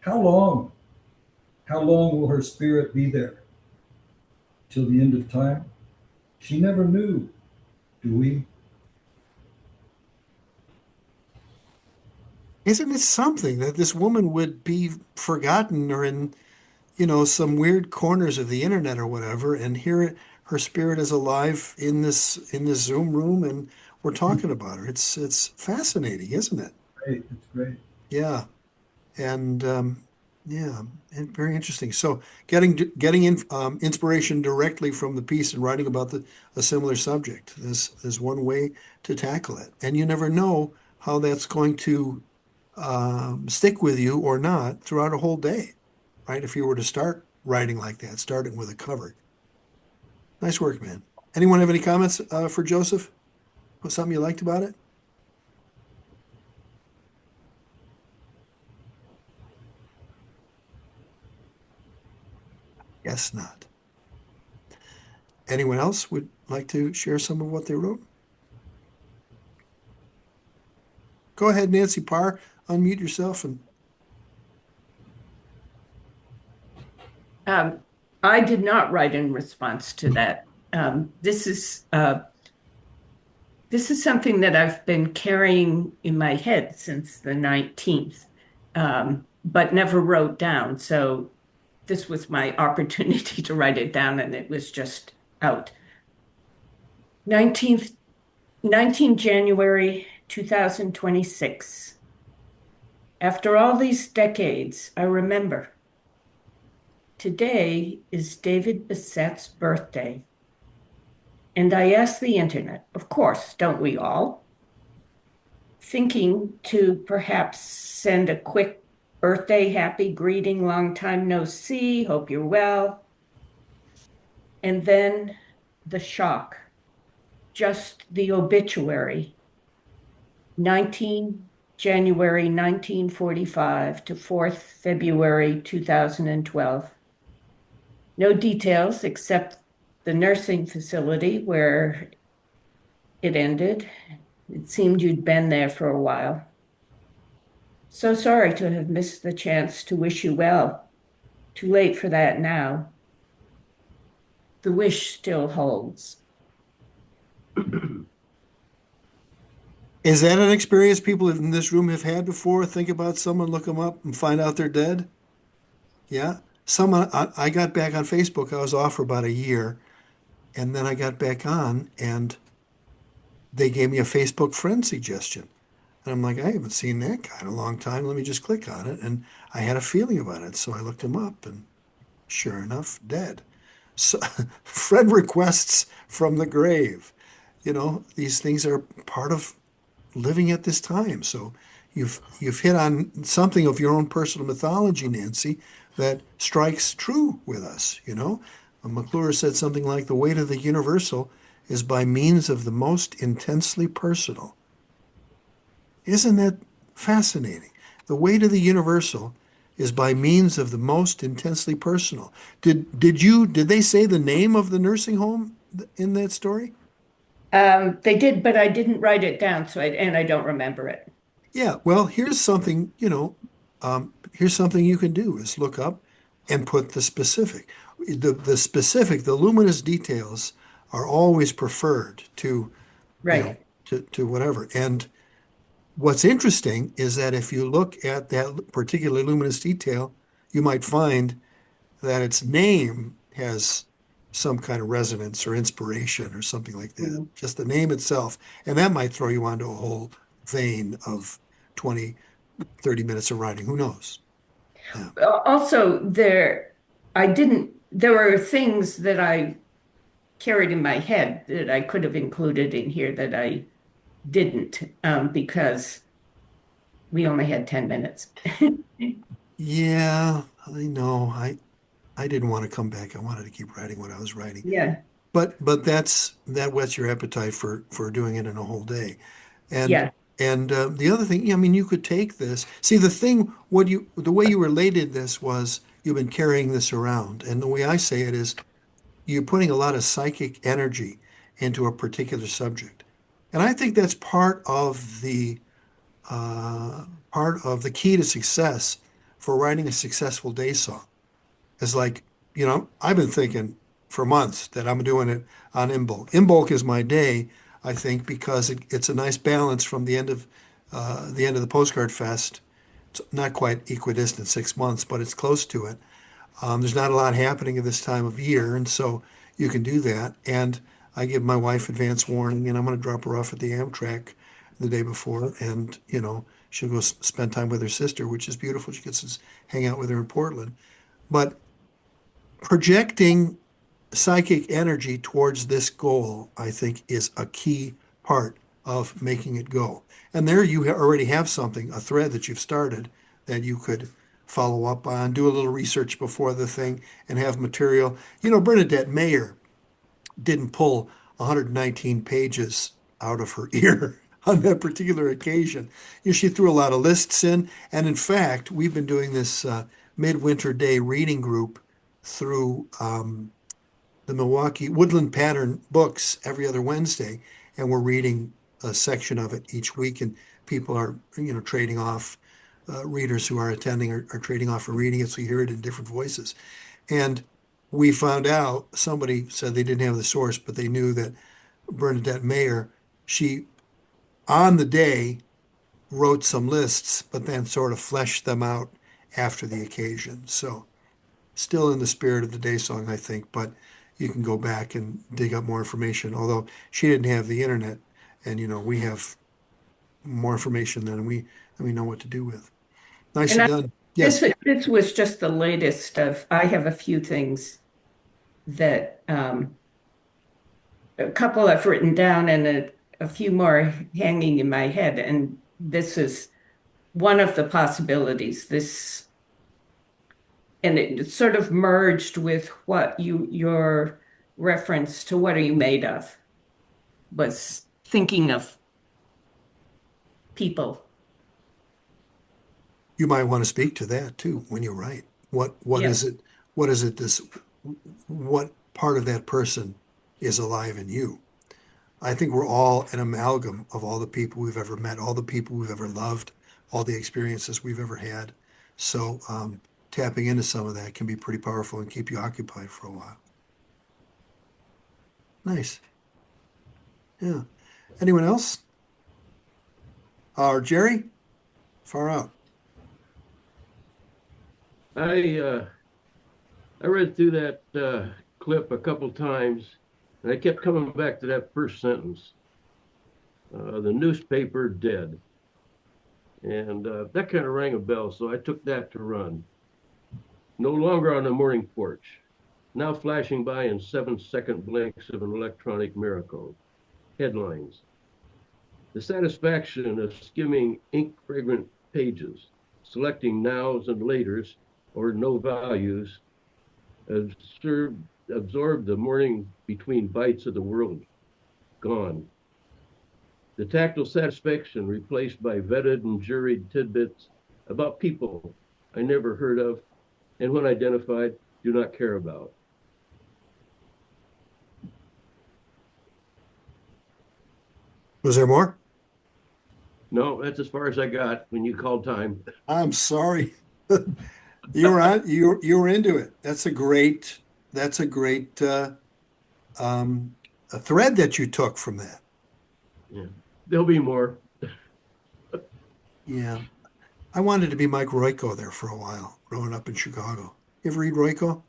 How long? How long will her spirit be there? Till the end of time? She never knew, do we? Isn't it something that this woman would be forgotten or in, some weird corners of the internet or whatever, and here her spirit is alive in this Zoom room, and we're talking about her. It's fascinating, isn't it? Great, it's great. Yeah, and yeah, and very interesting. So getting inspiration directly from the piece and writing about a similar subject is one way to tackle it, and you never know how that's going to stick with you or not throughout a whole day, right? If you were to start writing like that, starting with a cover. Nice work, man. Anyone have any comments for Joseph? Was something you liked about it? Guess not. Anyone else would like to share some of what they wrote? Go ahead, Nancy Parr, unmute yourself and I did not write in response to that. This is something that I've been carrying in my head since the 19th, but never wrote down. So this was my opportunity to write it down, and it was just out. 19 January 2026. After all these decades, I remember. Today is David Bissette's birthday. And I asked the internet, of course, don't we all? Thinking to perhaps send a quick birthday happy greeting, long time no see, hope you're well. And then the shock, just the obituary, 19 January 1945 to 4th February 2012. No details except the nursing facility where it ended. It seemed you'd been there for a while. So sorry to have missed the chance to wish you well. Too late for that now. The wish still holds. Is that an experience people in this room have had before? Think about someone, look them up, and find out they're dead? Yeah. Someone, I got back on Facebook. I was off for about a year, and then I got back on, and they gave me a Facebook friend suggestion. And I'm like, I haven't seen that guy in a long time. Let me just click on it. And I had a feeling about it. So I looked him up, and sure enough, dead. So, friend requests from the grave. You know, these things are part of living at this time. So you've hit on something of your own personal mythology, Nancy, that strikes true with us, you know. McClure said something like the weight of the universal is by means of the most intensely personal. Isn't that fascinating? The weight of the universal is by means of the most intensely personal. Did they say the name of the nursing home in that story? They did, but I didn't write it down, and I don't remember it. Yeah, well, here's something, here's something you can do is look up and put the specific. The specific, the luminous details are always preferred to, Right. to whatever. And what's interesting is that if you look at that particular luminous detail, you might find that its name has some kind of resonance or inspiration or something like that. Mhm. Just the name itself. And that might throw you onto a whole vein of 20, 30 minutes of writing. Who knows? Yeah. Also, there were things that I carried in my head that I could have included in here that I didn't, because we only had 10 minutes. Yeah, I know. I didn't want to come back. I wanted to keep writing what I was writing. Yeah, But that whets your appetite for doing it in a whole day. And yeah. the other thing, I mean, you could take this. See, the way you related this was you've been carrying this around, and the way I say it is you're putting a lot of psychic energy into a particular subject, and I think that's part of the key to success for writing a successful day song. Is like, I've been thinking for months that I'm doing it on Imbolc. Imbolc is my day, I think, because it's a nice balance from the end of the Postcard Fest. It's not quite equidistant 6 months, but it's close to it. There's not a lot happening at this time of year, and so you can do that. And I give my wife advance warning, and I'm going to drop her off at the Amtrak the day before, and she'll go spend time with her sister, which is beautiful. She gets to hang out with her in Portland. But projecting psychic energy towards this goal, I think, is a key part of making it go. And there you already have something, a thread that you've started that you could follow up on, do a little research before the thing, and have material. Bernadette Mayer didn't pull 119 pages out of her ear on that particular occasion. She threw a lot of lists in. And in fact, we've been doing this midwinter day reading group through the Milwaukee Woodland Pattern books every other Wednesday, and we're reading a section of it each week, and people are, trading off. Readers who are attending are trading off and reading it, so you hear it in different voices. And we found out, somebody said they didn't have the source, but they knew that Bernadette Mayer, she, on the day, wrote some lists, but then sort of fleshed them out after the occasion. So still in the spirit of the day song, I think, but you can go back and dig up more information. Although she didn't have the internet, and we have more information than we know what to do with. And Nicely done. this Yes. this was just the latest of. I have a few things that a couple I've written down and a few more hanging in my head, and this is one of the possibilities. This and it sort of merged with what your reference to what are you made of was thinking of people. You might want to speak to that too when you write. What is Yes. it? What is it this what part of that person is alive in you? I think we're all an amalgam of all the people we've ever met, all the people we've ever loved, all the experiences we've ever had. So tapping into some of that can be pretty powerful and keep you occupied for a while. Nice. Yeah. Anyone else? Or Jerry? Far out. I read through that clip a couple times, and I kept coming back to that first sentence. The newspaper dead. And that kind of rang a bell, so I took that to run. No longer on the morning porch, now flashing by in 7-second blinks of an electronic miracle. Headlines. The satisfaction of skimming ink-fragrant pages, selecting nows and laters or no values, absorbed the morning between bites of the world. Gone. The tactile satisfaction replaced by vetted and juried tidbits about people I never heard of and when identified, do not care about. Was there more? No, that's as far as I got when you called time. I'm sorry. You were into it. That's a great a thread that you took from that. Yeah, there'll be more. Yeah. I wanted to be Mike Royko there for a while, growing up in Chicago. You ever read Royko?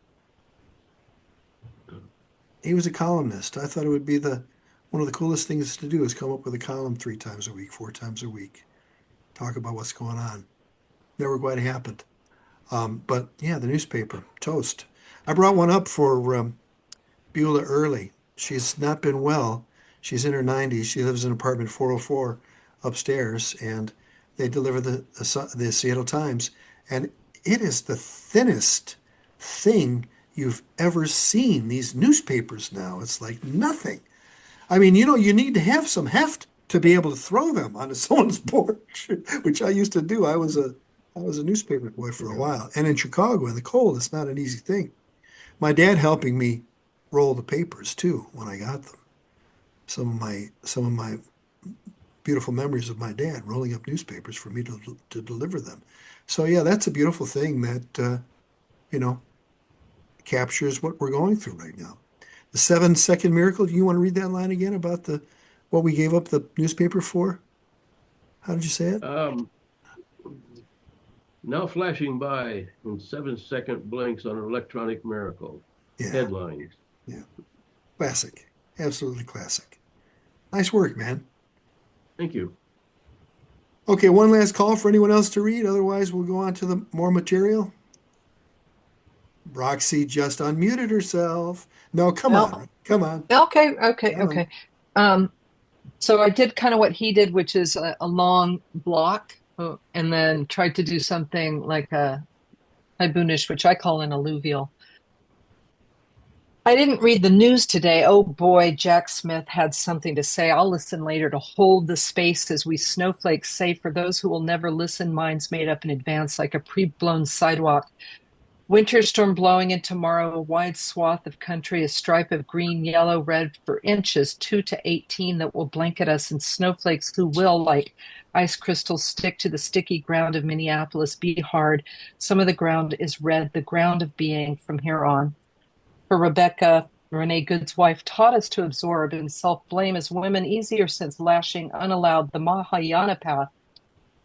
He was a columnist. I thought it would be one of the coolest things to do is come up with a column 3 times a week, 4 times a week, talk about what's going on. Never quite happened. But yeah, the newspaper, toast. I brought one up for Beulah Early. She's not been well. She's in her 90s. She lives in apartment 404 upstairs, and they deliver the Seattle Times, and it is the thinnest thing you've ever seen. These newspapers now, it's like nothing. I mean, you need to have some heft to be able to throw them onto someone's porch, which I used to do. I was a newspaper boy for a while, and in Chicago in the cold, it's not an easy thing. My dad helping me roll the papers too when I got them. Some of my beautiful memories of my dad rolling up newspapers for me to deliver them. So yeah, that's a beautiful thing that you know captures what we're going through right now. The 7-second miracle. Do you want to read that line again about the what we gave up the newspaper for? How did you say it? Now flashing by in 7-second blinks on an electronic miracle. Yeah. Headlines. Yeah. Classic. Absolutely classic. Nice work, man. Thank you. Okay, one last call for anyone else to read. Otherwise, we'll go on to the more material. Roxy just unmuted herself. No, come on. Come on. Okay. So I did kind of what he did, which is a long block, and then tried to do something like a Haibunish, which I call an alluvial. I didn't read the news today. Oh boy, Jack Smith had something to say. I'll listen later to hold the space as we snowflakes say for those who will never listen, minds made up in advance like a pre-blown sidewalk. Winter storm blowing in tomorrow, a wide swath of country, a stripe of green, yellow, red for inches, 2 to 18 that will blanket us in snowflakes who will, like ice crystals, stick to the sticky ground of Minneapolis, be hard. Some of the ground is red, the ground of being from here on. For Rebecca, Renee Good's wife taught us to absorb and self-blame as women easier since lashing unallowed the Mahayana path.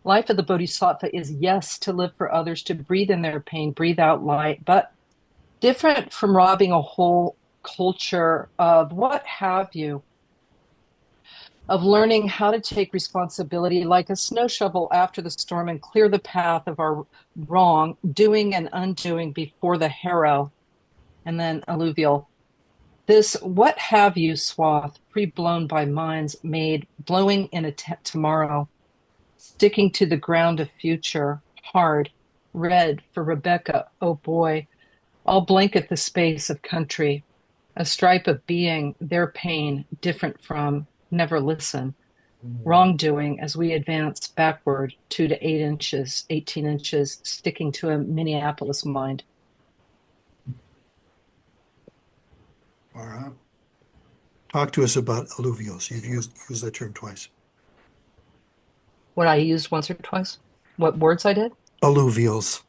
Life of the Bodhisattva is yes, to live for others, to breathe in their pain, breathe out light, but different from robbing a whole culture of what have you, of learning how to take responsibility like a snow shovel after the storm and clear the path of our wrong, doing and undoing before the harrow, and then alluvial. This what have you swath, pre-blown by minds made, blowing in a tomorrow, sticking to the ground of future, hard, red for Rebecca, oh boy, all blanket the space of country, a stripe of being, their pain, different from, never listen, wrongdoing as we advance backward 2 to 8 inches, 18 inches, sticking to a Minneapolis mind. All right. Talk to us about alluvials. You've used that term twice. What I used once or twice? What words I did? Alluvials.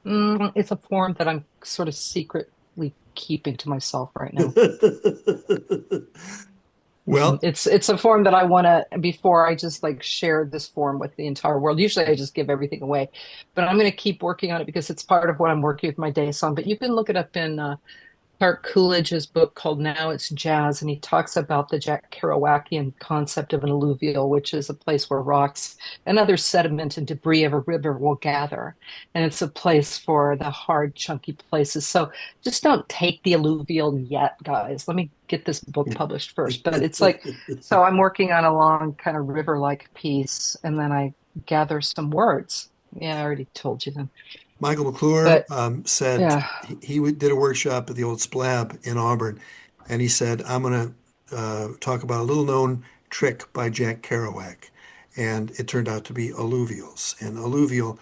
It's a form that I'm sort of secretly keeping to myself right now. Well, it's a form that I want to, before I just like share this form with the entire world. Usually I just give everything away, but I'm going to keep working on it because it's part of what I'm working with my day song. But you can look it up in Clark Coolidge's book called Now It's Jazz, and he talks about the Jack Kerouacian concept of an alluvial, which is a place where rocks and other sediment and debris of a river will gather. And it's a place for the hard, chunky places. So just don't take the alluvial yet, guys. Let me get this book published first. But it's like, so I'm working on a long kind of river-like piece, and then I gather some words. Yeah, I already told you them. Michael McClure said he did a workshop at the old Splab in Auburn, and he said, I'm going to talk about a little known trick by Jack Kerouac. And it turned out to be alluvials. And alluvial,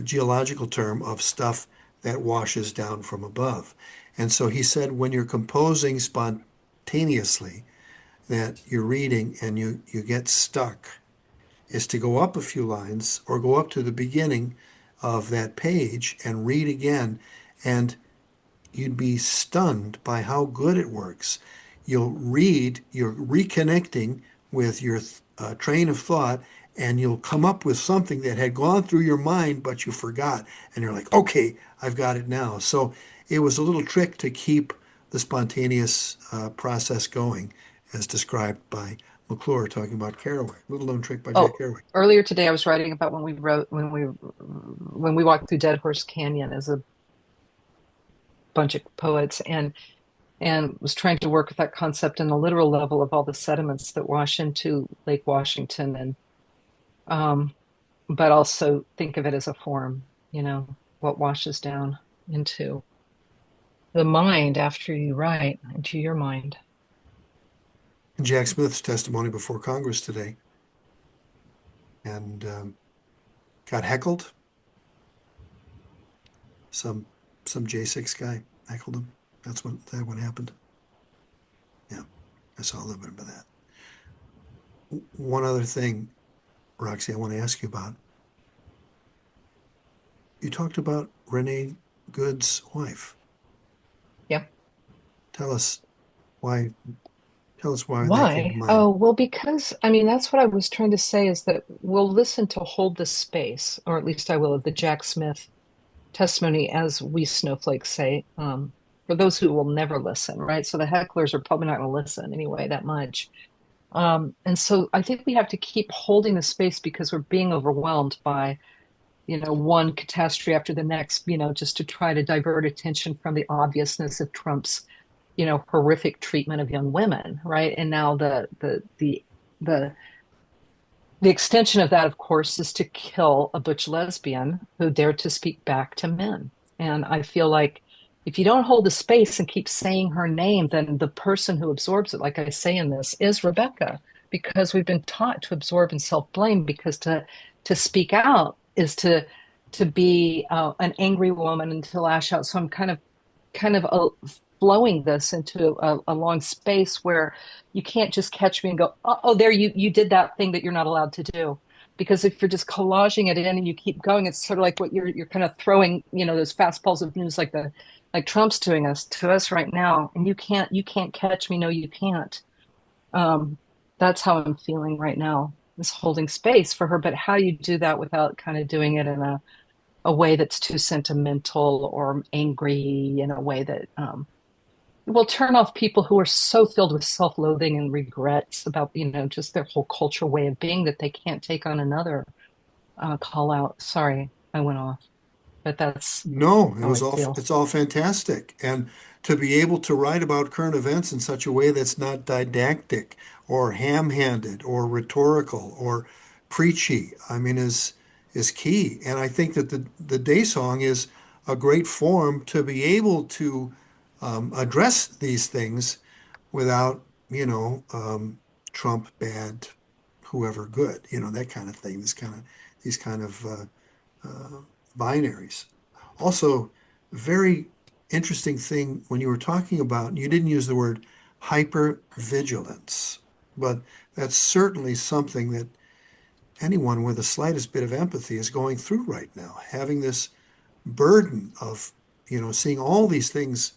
geological term of stuff that washes down from above. And so he said, when you're composing spontaneously, that you're reading and you get stuck, is to go up a few lines or go up to the beginning of that page and read again, and you'd be stunned by how good it works. You'll read, you're reconnecting with your train of thought, and you'll come up with something that had gone through your mind, but you forgot. And you're like, okay, I've got it now. So it was a little trick to keep the spontaneous process going, as described by McClure talking about Kerouac. Little known trick by Jack Kerouac. Earlier today I was writing about when we walked through Dead Horse Canyon as a bunch of poets, and was trying to work with that concept in the literal level of all the sediments that wash into Lake Washington, and but also think of it as a form, what washes down into the mind after you write, into your mind. Jack Smith's testimony before Congress today, and got heckled. Some J6 guy heckled him. That what happened. Yeah, I saw a little bit of that. One other thing, Roxy, I want to ask you about. You talked about Renee Good's wife. Yeah. Tell us why that came to mind. Oh, well, because, that's what I was trying to say, is that we'll listen to Hold the Space, or at least I will, of the Jack Smith testimony, as we snowflakes say, for those who will never listen, right? So the hecklers are probably not going to listen anyway that much. And so I think we have to keep holding the space because we're being overwhelmed by, one catastrophe after the next, just to try to divert attention from the obviousness of Trump's, horrific treatment of young women, right? And now the extension of that, of course, is to kill a butch lesbian who dared to speak back to men. And I feel like if you don't hold the space and keep saying her name, then the person who absorbs it, like I say in this, is Rebecca, because we've been taught to absorb and self-blame, because to speak out is to be an angry woman and to lash out. So I'm kind of flowing this into a long space where you can't just catch me and go, oh, there you did that thing that you're not allowed to do. Because if you're just collaging it in and you keep going, it's sort of like what you're kind of throwing, those fastballs of news like Trump's doing to us right now. And you can't catch me. No, you can't. That's how I'm feeling right now, is holding space for her. But how do you do that without kind of doing it in a way that's too sentimental or angry in a way that will turn off people who are so filled with self-loathing and regrets about, just their whole culture way of being that they can't take on another call out. Sorry, I went off, but that's No, how I feel. it's all fantastic. And to be able to write about current events in such a way that's not didactic or ham-handed or rhetorical or preachy, I mean, is key. And I think that the day song is a great form to be able to address these things without, Trump bad, whoever good, that kind of thing, these kind of binaries. Also, very interesting thing when you were talking about, you didn't use the word hypervigilance, but that's certainly something that anyone with the slightest bit of empathy is going through right now, having this burden of, seeing all these things,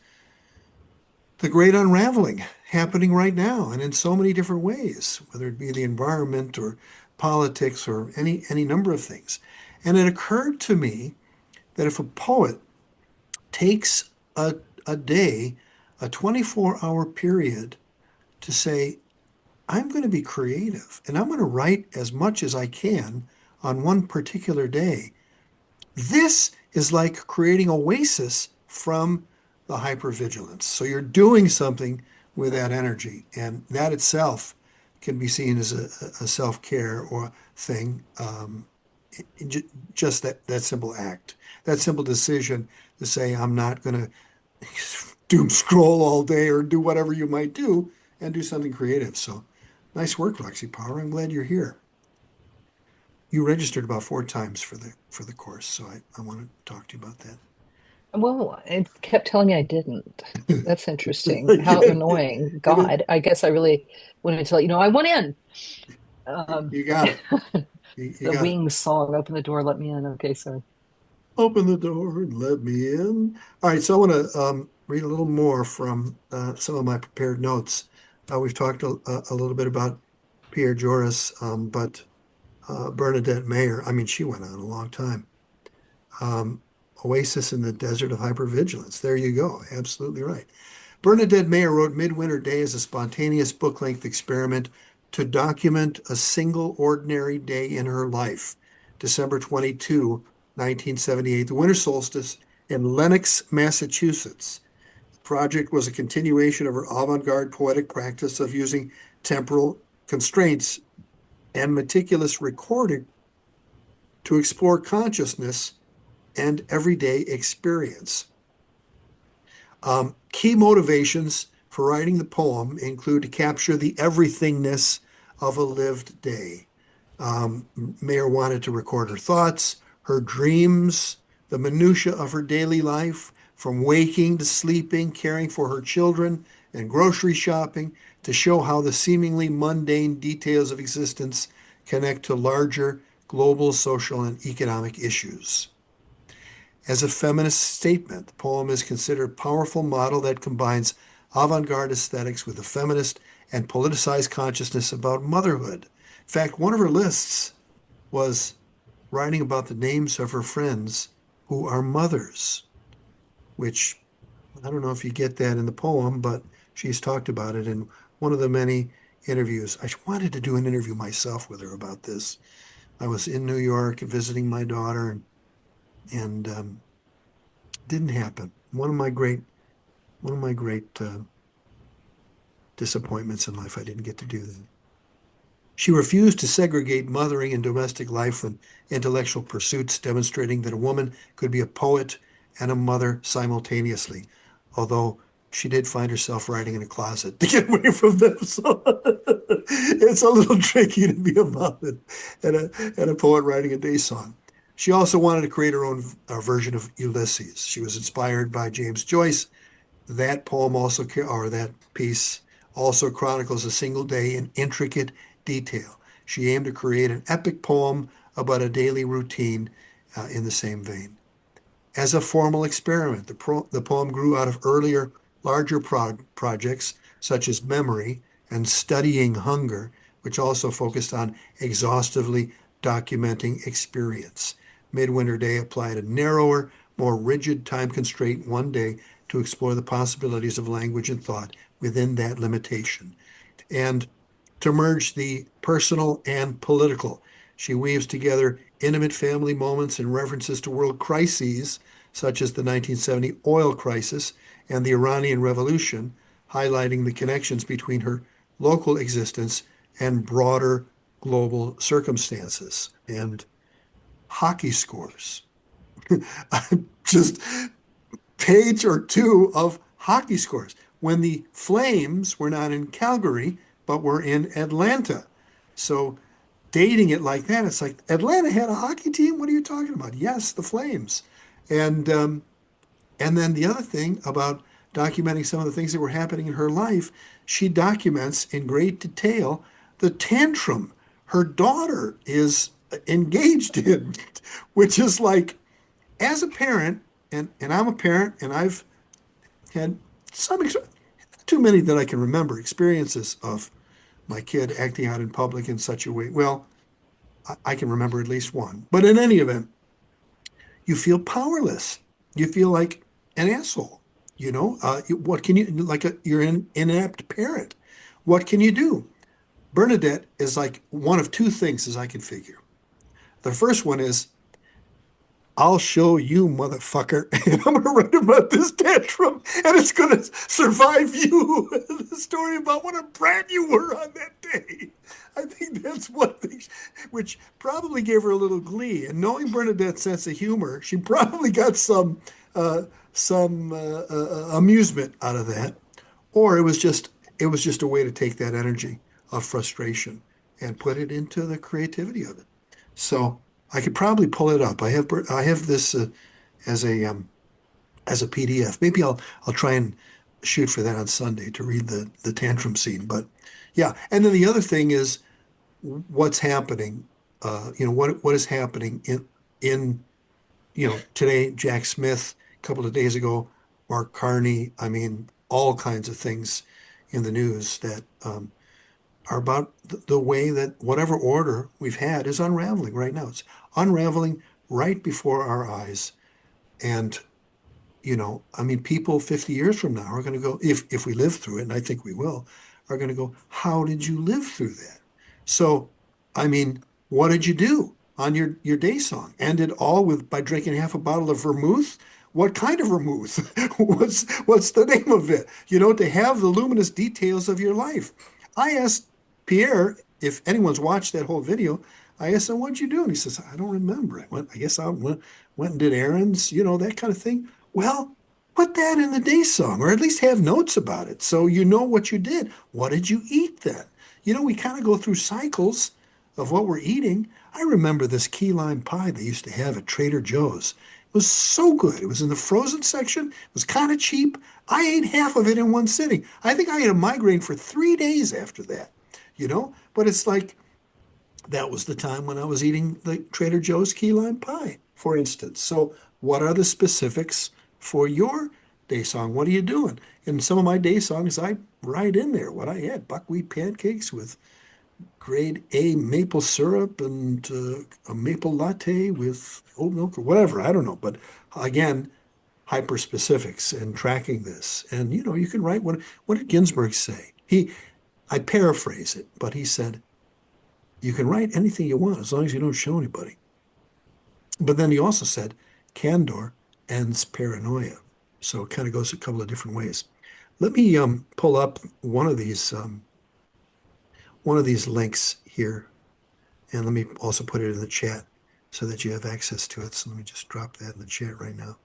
the great unraveling happening right now and in so many different ways, whether it be the environment or politics or any number of things. And it occurred to me that if a poet takes a day, a 24-hour period to say, I'm going to be creative and I'm going to write as much as I can on one particular day, this is like creating oasis from the hypervigilance. So you're doing something with that energy, and that itself can be seen as a self-care or thing. Just that simple act, that simple decision to say, I'm not going to doom scroll all day or do whatever you might do and do something creative. So nice work, Lexi Power. I'm glad you're here. You registered about 4 times for the course, so I want to talk to you about that. Well, it kept telling me I didn't. That's interesting. How Yeah, annoying. God, I guess I really wanted to let you know I went in. you got it. You The got it. Wings song, Open the Door, Let Me In. Okay, sorry. Open the door and let me in. All right, so I want to read a little more from some of my prepared notes. We've talked a little bit about Pierre Joris, but Bernadette Mayer, I mean, she went on a long time. Um, Oasis in the Desert of Hypervigilance. There you go. Absolutely right. Bernadette Mayer wrote Midwinter Day as a spontaneous book-length experiment to document a single ordinary day in her life. December 22, 1978, the winter solstice in Lenox, Massachusetts. The project was a continuation of her avant-garde poetic practice of using temporal constraints and meticulous recording to explore consciousness and everyday experience. Key motivations for writing the poem include to capture the everythingness of a lived day. Mayer wanted to record her thoughts, her dreams, the minutiae of her daily life, from waking to sleeping, caring for her children, and grocery shopping, to show how the seemingly mundane details of existence connect to larger global social and economic issues. As a feminist statement, the poem is considered a powerful model that combines avant-garde aesthetics with a feminist and politicized consciousness about motherhood. In fact, one of her lists was writing about the names of her friends who are mothers, which I don't know if you get that in the poem, but she's talked about it in one of the many interviews. I wanted to do an interview myself with her about this. I was in New York visiting my daughter, and didn't happen. One of my great disappointments in life. I didn't get to do that. She refused to segregate mothering and domestic life from intellectual pursuits, demonstrating that a woman could be a poet and a mother simultaneously, although she did find herself writing in a closet to get away from them. So it's a little tricky to be a mom and a poet writing a day song. She also wanted to create her own version of Ulysses. She was inspired by James Joyce. That poem also, or that piece also chronicles a single day in intricate detail. She aimed to create an epic poem about a daily routine in the same vein. As a formal experiment, the poem grew out of earlier, larger projects such as Memory and Studying Hunger, which also focused on exhaustively documenting experience. Midwinter Day applied a narrower, more rigid time constraint one day to explore the possibilities of language and thought within that limitation. And to merge the personal and political, she weaves together intimate family moments and references to world crises, such as the 1970 oil crisis and the Iranian Revolution, highlighting the connections between her local existence and broader global circumstances. And hockey scores. Just page or two of hockey scores when the Flames were not in Calgary, but were in Atlanta. So dating it like that, it's like Atlanta had a hockey team. What are you talking about? Yes, the Flames. And then the other thing about documenting some of the things that were happening in her life, she documents in great detail the tantrum her daughter is engaged in, which is like, as a parent, and I'm a parent, and I've had too many that I can remember, experiences of my kid acting out in public in such a way. Well, I can remember at least one. But in any event, you feel powerless. You feel like an asshole. What can you, you're an inept parent. What can you do? Bernadette is like one of two things, as I can figure. The first one is, I'll show you, motherfucker. And I'm going to write about this tantrum, and it's going to survive you. The story about what a brat you were on that day. I think that's one thing, which probably gave her a little glee. And knowing Bernadette's sense of humor, she probably got some amusement out of that. Or it was just a way to take that energy of frustration and put it into the creativity of it. So I could probably pull it up. I have this as a PDF. Maybe I'll try and shoot for that on Sunday to read the tantrum scene. But yeah, and then the other thing is what's happening. What is happening in today. Jack Smith a couple of days ago, Mark Carney. I mean, all kinds of things in the news that are about the way that whatever order we've had is unraveling right now. It's unraveling right before our eyes. And, I mean, people 50 years from now are going to go, if we live through it, and I think we will, are going to go, how did you live through that? So, I mean, what did you do on your day song? End it all by drinking half a bottle of vermouth? What kind of vermouth? What's the name of it? To have the luminous details of your life. I asked Pierre, if anyone's watched that whole video, I asked him, what'd you do? And he says, I don't remember. I guess I went and did errands, that kind of thing. Well, put that in the day song, or at least have notes about it so you know what you did. What did you eat then? We kind of go through cycles of what we're eating. I remember this key lime pie they used to have at Trader Joe's. It was so good. It was in the frozen section. It was kind of cheap. I ate half of it in one sitting. I think I had a migraine for 3 days after that, But it's like that was the time when I was eating the Trader Joe's key lime pie, for instance. So what are the specifics for your day song? What are you doing? In some of my day songs, I write in there what I had: buckwheat pancakes with grade A maple syrup and a maple latte with oat milk or whatever. I don't know. But again, hyper specifics and tracking this. And you can write what did Ginsberg say? I paraphrase it, but he said, you can write anything you want as long as you don't show anybody. But then he also said, candor ends paranoia. So it kind of goes a couple of different ways. Let me pull up one of these links here, and let me also put it in the chat so that you have access to it. So let me just drop that in the chat right now.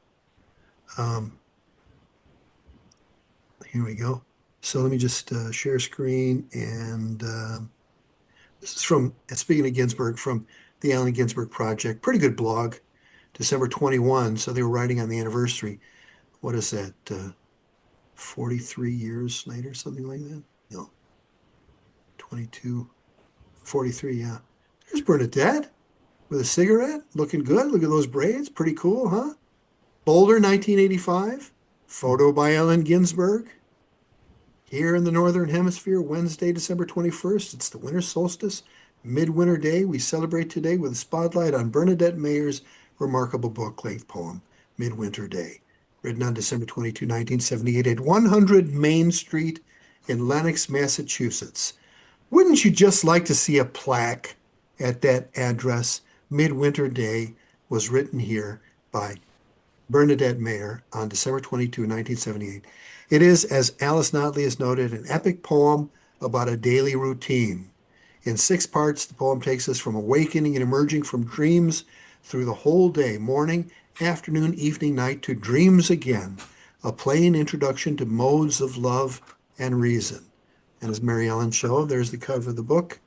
Here we go. So let me just share screen, and this is from, speaking of Ginsberg, from the Allen Ginsberg Project. Pretty good blog, December 21. So they were writing on the anniversary. What is that? 43 years later, something like that? No. 22, 43, yeah. There's Bernadette with a cigarette, looking good. Look at those braids. Pretty cool, huh? Boulder, 1985. Photo by Allen Ginsberg. Here in the Northern Hemisphere, Wednesday, December 21st, it's the winter solstice, midwinter day. We celebrate today with a spotlight on Bernadette Mayer's remarkable book, length poem, Midwinter Day, written on December 22, 1978, at 100 Main Street in Lenox, Massachusetts. Wouldn't you just like to see a plaque at that address? Midwinter Day was written here by Bernadette Mayer on December 22, 1978. It is, as Alice Notley has noted, an epic poem about a daily routine. In 6 parts, the poem takes us from awakening and emerging from dreams through the whole day, morning, afternoon, evening, night, to dreams again, a plain introduction to modes of love and reason. And as Mary Ellen showed, there's the cover of the book.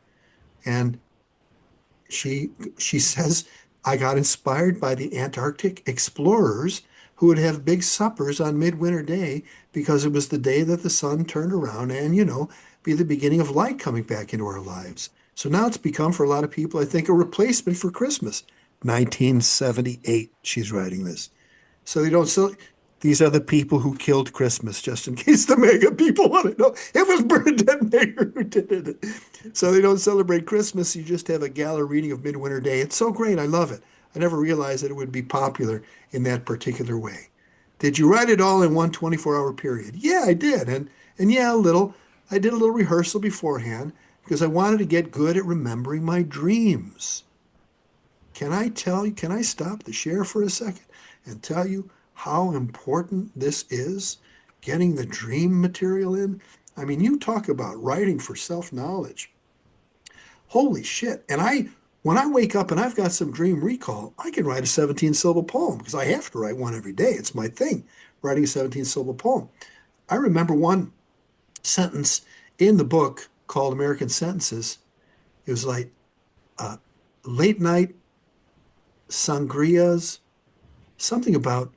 And she says, I got inspired by the Antarctic explorers who would have big suppers on Midwinter Day because it was the day that the sun turned around and, be the beginning of light coming back into our lives. So now it's become, for a lot of people, I think, a replacement for Christmas. 1978, she's writing this. So they don't still, these are the people who killed Christmas, just in case the mega people want to know. It was Bernadette Mayer who did it. So they don't celebrate Christmas. You just have a gala reading of Midwinter Day. It's so great. I love it. I never realized that it would be popular in that particular way. Did you write it all in one 24-hour period? Yeah, I did. And yeah, a little. I did a little rehearsal beforehand because I wanted to get good at remembering my dreams. Can I stop the share for a second and tell you how important this is, getting the dream material in? I mean, you talk about writing for self-knowledge. Holy shit. When I wake up and I've got some dream recall, I can write a 17-syllable poem because I have to write one every day. It's my thing, writing a 17-syllable poem. I remember one sentence in the book called American Sentences. It was like late night sangrias, something about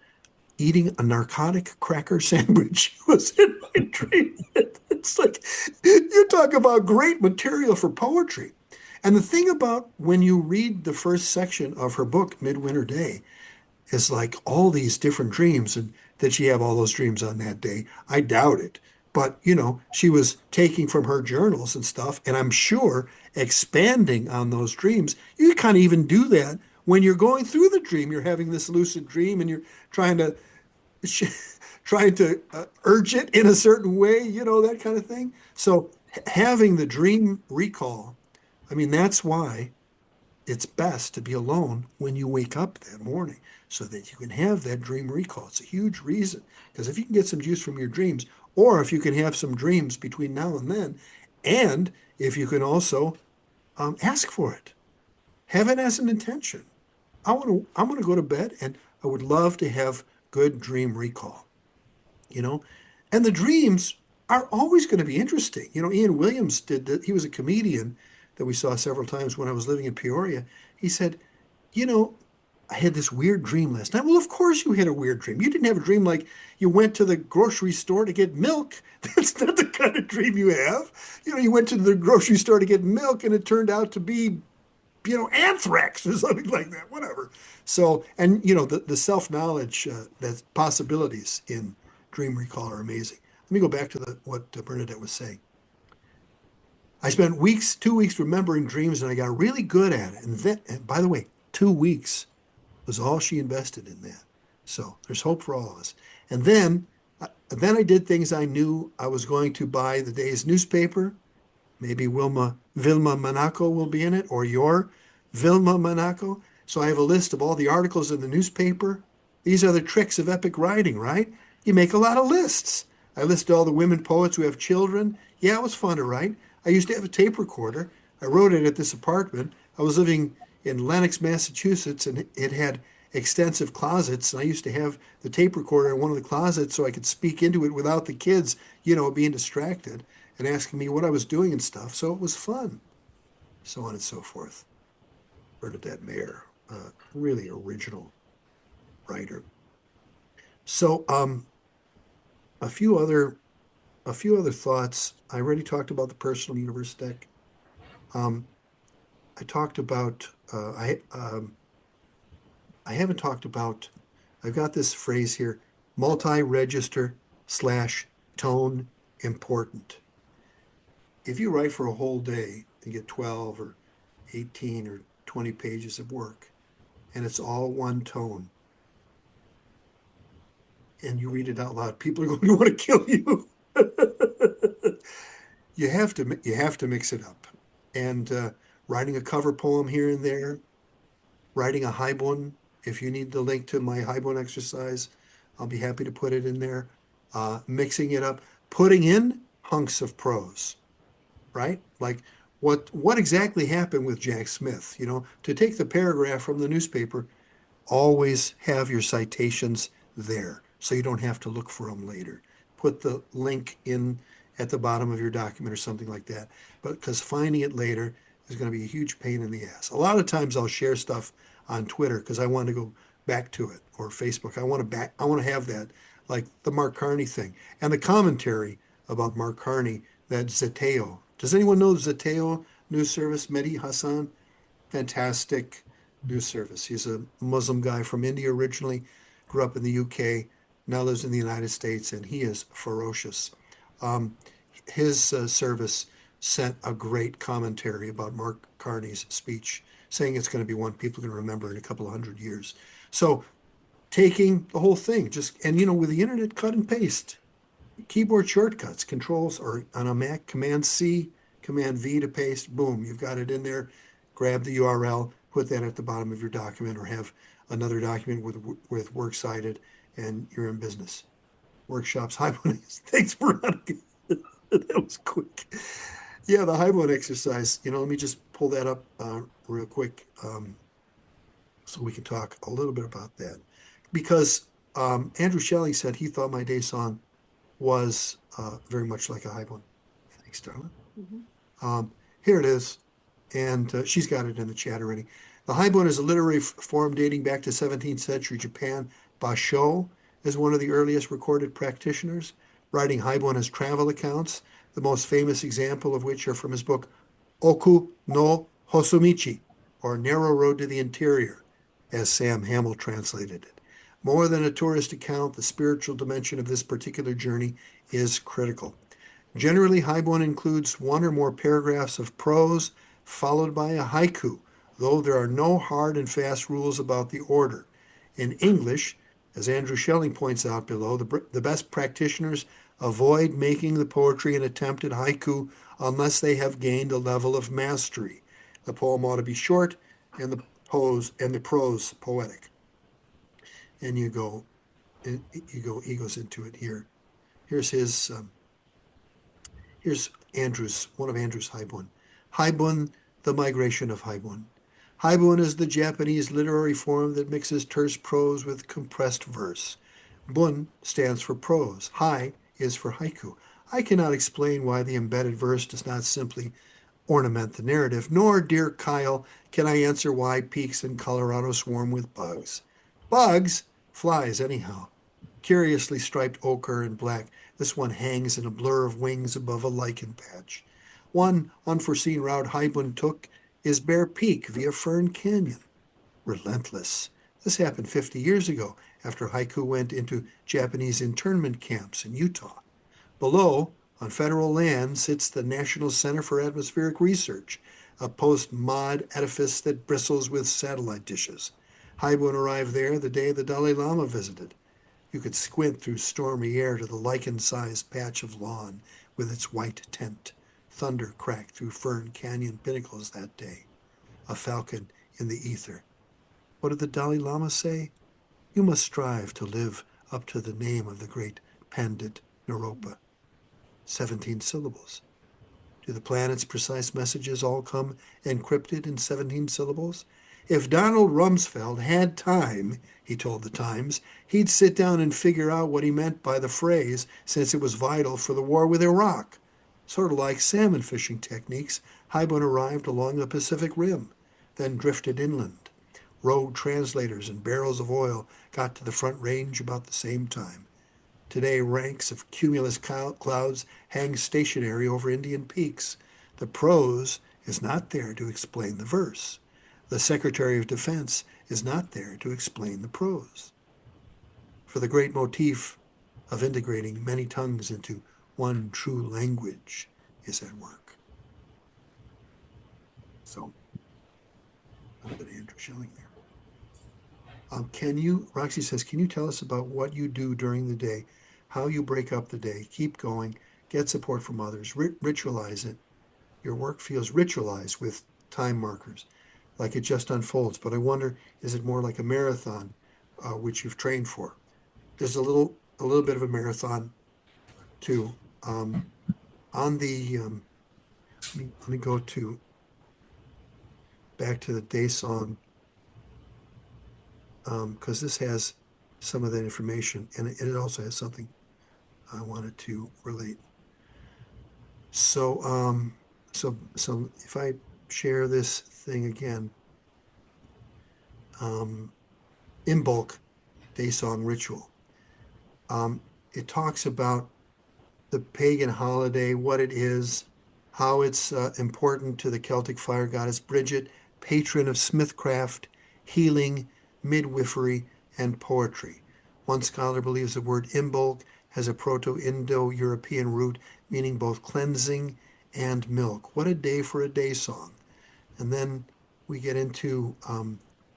eating a narcotic cracker sandwich was in my dream. It's like, you talk about great material for poetry. And the thing about when you read the first section of her book, Midwinter Day, is like all these different dreams, and did she have all those dreams on that day? I doubt it. But, she was taking from her journals and stuff, and I'm sure expanding on those dreams. You kind of even do that when you're going through the dream. You're having this lucid dream and you're trying to urge it in a certain way, that kind of thing. So having the dream recall, I mean, that's why it's best to be alone when you wake up that morning so that you can have that dream recall. It's a huge reason, because if you can get some juice from your dreams, or if you can have some dreams between now and then, and if you can also ask for it, have it as an intention. I'm going to go to bed and I would love to have good dream recall, and the dreams are always going to be interesting. Ian Williams did that. He was a comedian that we saw several times when I was living in Peoria. He said, I had this weird dream last night. Well, of course you had a weird dream. You didn't have a dream like you went to the grocery store to get milk. That's not the kind of dream you have. You went to the grocery store to get milk and it turned out to be, anthrax or something like that, whatever. So, and, the self-knowledge, that possibilities in dream recall are amazing. Let me go back to what Bernadette was saying. I spent 2 weeks remembering dreams and I got really good at it. And by the way, 2 weeks was all she invested in that. So there's hope for all of us. And then I did things I knew I was going to buy the day's newspaper. Maybe Vilma Monaco will be in it, or your Vilma Monaco. So I have a list of all the articles in the newspaper. These are the tricks of epic writing, right? You make a lot of lists. I listed all the women poets who have children. Yeah, it was fun to write. I used to have a tape recorder. I wrote it at this apartment. I was living in Lenox, Massachusetts, and it had extensive closets. And I used to have the tape recorder in one of the closets so I could speak into it without the kids, being distracted and asking me what I was doing and stuff. So it was fun, so on and so forth. Bernadette Mayer, really original writer. So a few other thoughts. I already talked about the personal universe deck. I talked about I haven't talked about. I've got this phrase here: multi-register / tone important. If you write for a whole day and get 12 or 18 or 20 pages of work, and it's all one tone. And you read it out loud, people are going to want to kill you. You have to mix it up. And writing a cover poem here and there, writing a haibun. If you need the link to my haibun exercise, I'll be happy to put it in there. Mixing it up, putting in hunks of prose, right? Like what exactly happened with Jack Smith? You know, to take the paragraph from the newspaper, always have your citations there so you don't have to look for them later. Put the link in at the bottom of your document or something like that. But because finding it later is going to be a huge pain in the ass. A lot of times I'll share stuff on Twitter because I want to go back to it, or Facebook. I want to have that, like the Mark Carney thing and the commentary about Mark Carney, that Zeteo. Does anyone know Zeteo news service? Mehdi Hassan, fantastic news service. He's a Muslim guy from India originally, grew up in the UK, now lives in the United States, and he is ferocious. Um, his service sent a great commentary about Mark Carney's speech, saying it's going to be one people are going to remember in a couple of hundred years. So taking the whole thing, just, and you know, with the internet, cut and paste, keyboard shortcuts, controls, or on a Mac, Command C, Command V to paste, boom, you've got it in there. Grab the URL, put that at the bottom of your document, or have another document with works cited, and you're in business. Workshops, Highbone. Thanks, Veronica. That was quick. Yeah, the Highbone exercise. You know, let me just pull that up real quick so we can talk a little bit about that. Because Andrew Shelley said he thought my day song was very much like a Highbone. Thanks, darling. Here it is, and she's got it in the chat already. The Haibun is a literary form dating back to 17th century Japan. Basho is one of the earliest recorded practitioners, writing Haibun as travel accounts, the most famous example of which are from his book Oku no Hosomichi, or Narrow Road to the Interior, as Sam Hamill translated it. More than a tourist account, the spiritual dimension of this particular journey is critical. Generally, Haibun includes one or more paragraphs of prose, followed by a haiku, though there are no hard and fast rules about the order. In English, as Andrew Schelling points out below, the best practitioners avoid making the poetry an attempt at haiku unless they have gained a level of mastery. The poem ought to be short and the prose poetic. And he goes into it here. Here's his Here's one of Andrew's Haibun. Haibun, the migration of Haibun. Haibun is the Japanese literary form that mixes terse prose with compressed verse. Bun stands for prose. Hai is for haiku. I cannot explain why the embedded verse does not simply ornament the narrative, nor, dear Kyle, can I answer why peaks in Colorado swarm with bugs. Bugs? Flies, anyhow. Curiously striped ochre and black, this one hangs in a blur of wings above a lichen patch. One unforeseen route Haibun took is Bear Peak via Fern Canyon. Relentless. This happened 50 years ago after haiku went into Japanese internment camps in Utah. Below, on federal land, sits the National Center for Atmospheric Research, a post-mod edifice that bristles with satellite dishes. Haibun arrived there the day the Dalai Lama visited. You could squint through stormy air to the lichen-sized patch of lawn with its white tent. Thunder cracked through Fern Canyon pinnacles that day. A falcon in the ether. What did the Dalai Lama say? You must strive to live up to the name of the great Pandit Naropa. 17 syllables. Do the planet's precise messages all come encrypted in 17 syllables? If Donald Rumsfeld had time, he told the Times, he'd sit down and figure out what he meant by the phrase, since it was vital for the war with Iraq. Sort of like salmon fishing techniques, Haibun arrived along the Pacific Rim, then drifted inland. Rogue translators and barrels of oil got to the Front Range about the same time. Today, ranks of cumulus clouds hang stationary over Indian peaks. The prose is not there to explain the verse. The Secretary of Defense is not there to explain the prose. For the great motif of integrating many tongues into one true language is at work. So, a little bit of Andrew Schelling there. Roxy says, can you tell us about what you do during the day, how you break up the day, keep going, get support from others, ritualize it. Your work feels ritualized with time markers, like it just unfolds. But I wonder, is it more like a marathon, which you've trained for? There's a little bit of a marathon too. On the let me go to back to the day song because this has some of that information and it also has something I wanted to relate. So so if I share this thing again, um, in bulk, day song ritual. Um, it talks about the pagan holiday, what it is, how it's important to the Celtic fire goddess Bridget, patron of smithcraft, healing, midwifery, and poetry. One scholar believes the word Imbolc has a Proto-Indo-European root meaning both cleansing and milk. What a day for a day song. And then we get into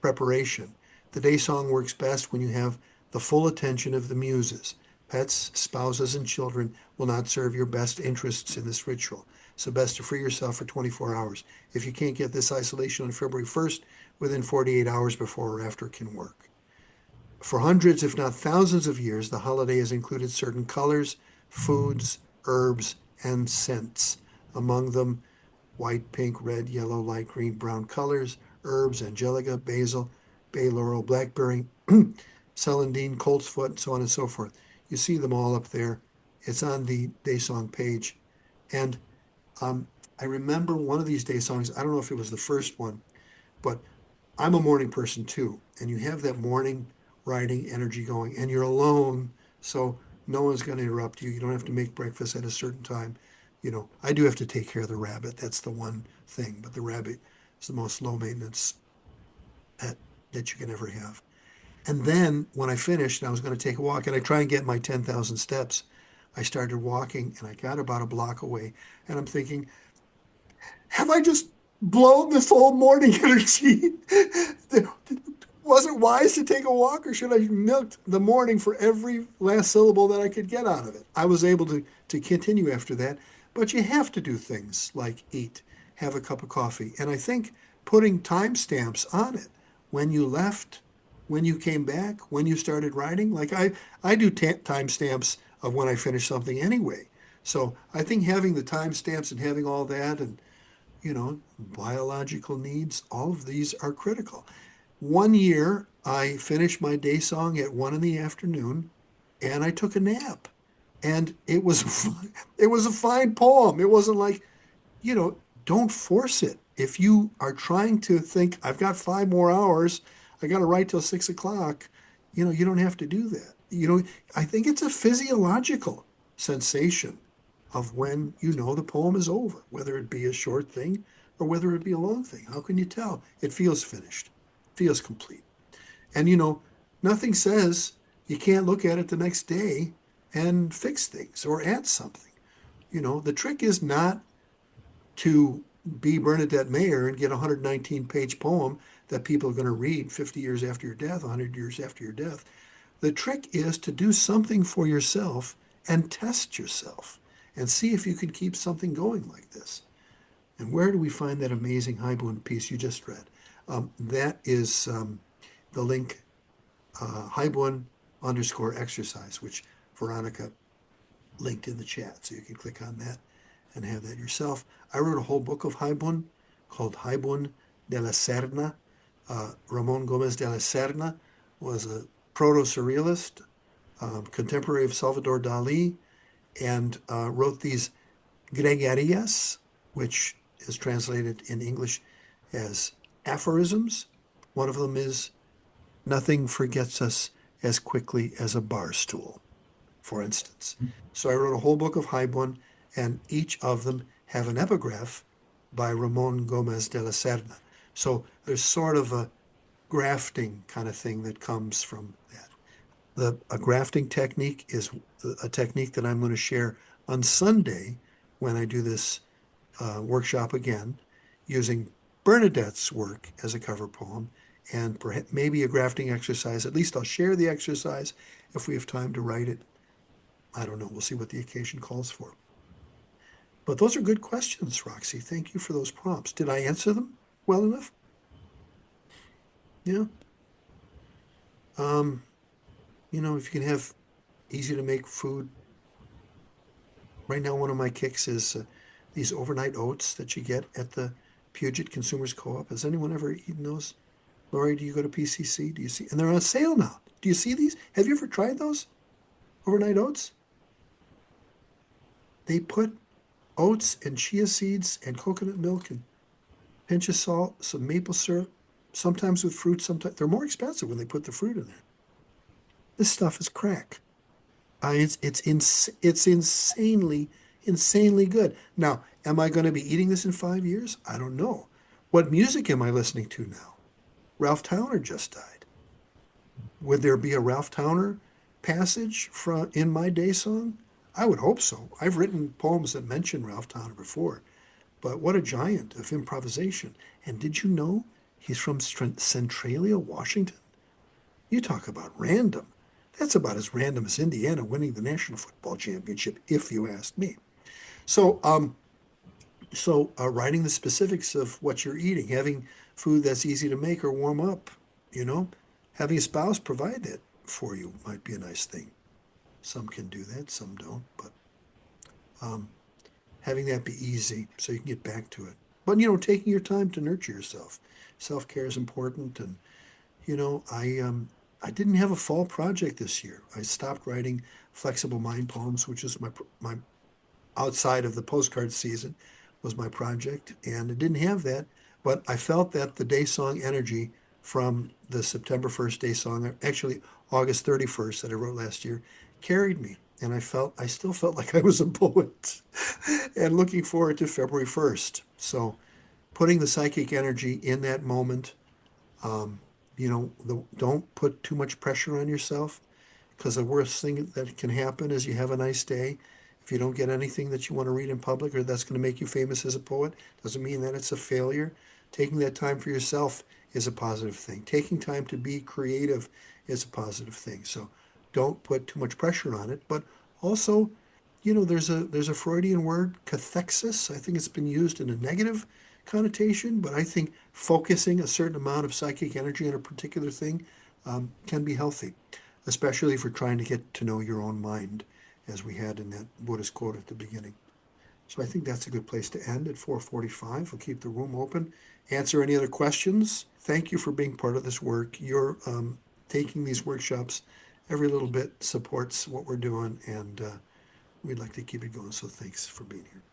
preparation. The day song works best when you have the full attention of the muses. Pets, spouses, and children will not serve your best interests in this ritual. So best to free yourself for 24 hours. If you can't get this isolation on February 1st, within 48 hours before or after can work. For hundreds, if not thousands of years, the holiday has included certain colors, foods, herbs, and scents. Among them, white, pink, red, yellow, light green, brown colors, herbs, angelica, basil, bay laurel, blackberry, celandine, coltsfoot, and so on and so forth. You see them all up there. It's on the day song page. And um, I remember one of these day songs, I don't know if it was the first one, but I'm a morning person too. And you have that morning writing energy going, and you're alone. So no one's going to interrupt you. You don't have to make breakfast at a certain time. I do have to take care of the rabbit. That's the one thing. But the rabbit is the most low maintenance pet that you can ever have. And then when I finished, I was going to take a walk, and I try and get my 10,000 steps. I started walking, and I got about a block away, and I'm thinking, have I just blown this whole morning energy? Was it wise to take a walk, or should I milk the morning for every last syllable that I could get out of it? I was able to continue after that, but you have to do things like eat, have a cup of coffee, and I think putting timestamps on it when you left, when you came back, when you started writing. Like I do timestamps of when I finish something anyway. So I think having the timestamps and having all that and biological needs, all of these are critical. One year, I finished my day song at 1 in the afternoon, and I took a nap. And it was a fine poem. It wasn't like, don't force it. If you are trying to think, I've got 5 more hours, I got to write till 6 o'clock, you don't have to do that. I think it's a physiological sensation of when the poem is over, whether it be a short thing or whether it be a long thing. How can you tell? It feels finished, feels complete. And nothing says you can't look at it the next day and fix things or add something. The trick is not to be Bernadette Mayer and get a 119-page poem that people are going to read 50 years after your death, 100 years after your death. The trick is to do something for yourself and test yourself and see if you can keep something going like this. And where do we find that amazing Haibun piece you just read? That is the link, Haibun_exercise, which Veronica linked in the chat. So you can click on that and have that yourself. I wrote a whole book of Haibun called Haibun de la Serna. Ramon Gomez de la Serna was a proto-surrealist, contemporary of Salvador Dali, and wrote these gregarias, which is translated in English as aphorisms. One of them is, nothing forgets us as quickly as a bar stool, for instance. So I wrote a whole book of Haibun, and each of them have an epigraph by Ramon Gomez de la Serna. So there's sort of a grafting kind of thing that comes from that. A grafting technique is a technique that I'm going to share on Sunday when I do this workshop again, using Bernadette's work as a cover poem and perhaps maybe a grafting exercise. At least I'll share the exercise if we have time to write it. I don't know. We'll see what the occasion calls for. But those are good questions, Roxy. Thank you for those prompts. Did I answer them well enough? Yeah. If you can have easy to make food. Right now, one of my kicks is these overnight oats that you get at the Puget Consumers Co-op. Has anyone ever eaten those? Lori, do you go to PCC? Do you see? And they're on sale now. Do you see these? Have you ever tried those overnight oats? They put oats and chia seeds and coconut milk and pinch of salt, some maple syrup, sometimes with fruit. Sometimes they're more expensive when they put the fruit in there. This stuff is crack. It's insanely good. Now, am I going to be eating this in 5 years? I don't know. What music am I listening to now? Ralph Towner just died. Would there be a Ralph Towner passage in my day song? I would hope so. I've written poems that mention Ralph Towner before, but what a giant of improvisation. And did you know he's from Centralia, Washington? You talk about random. That's about as random as Indiana winning the National Football Championship, if you ask me. So, writing the specifics of what you're eating, having food that's easy to make or warm up, having a spouse provide that for you might be a nice thing. Some can do that, some don't, but having that be easy so you can get back to it. But, taking your time to nurture yourself. Self-care is important, and I didn't have a fall project this year. I stopped writing flexible mind poems, which is my outside of the postcard season was my project, and I didn't have that. But I felt that the day song energy from the September 1st day song, actually August 31st that I wrote last year, carried me. And I still felt like I was a poet and looking forward to February 1st. So putting the psychic energy in that moment, don't put too much pressure on yourself, because the worst thing that can happen is you have a nice day. If you don't get anything that you want to read in public or that's going to make you famous as a poet, doesn't mean that it's a failure. Taking that time for yourself is a positive thing. Taking time to be creative is a positive thing. So don't put too much pressure on it. But also, there's a Freudian word, cathexis. I think it's been used in a negative connotation, but I think focusing a certain amount of psychic energy on a particular thing can be healthy, especially if you're trying to get to know your own mind, as we had in that Buddhist quote at the beginning. So I think that's a good place to end at 4:45. We'll keep the room open. Answer any other questions. Thank you for being part of this work. You're taking these workshops. Every little bit supports what we're doing, and we'd like to keep it going. So thanks for being here.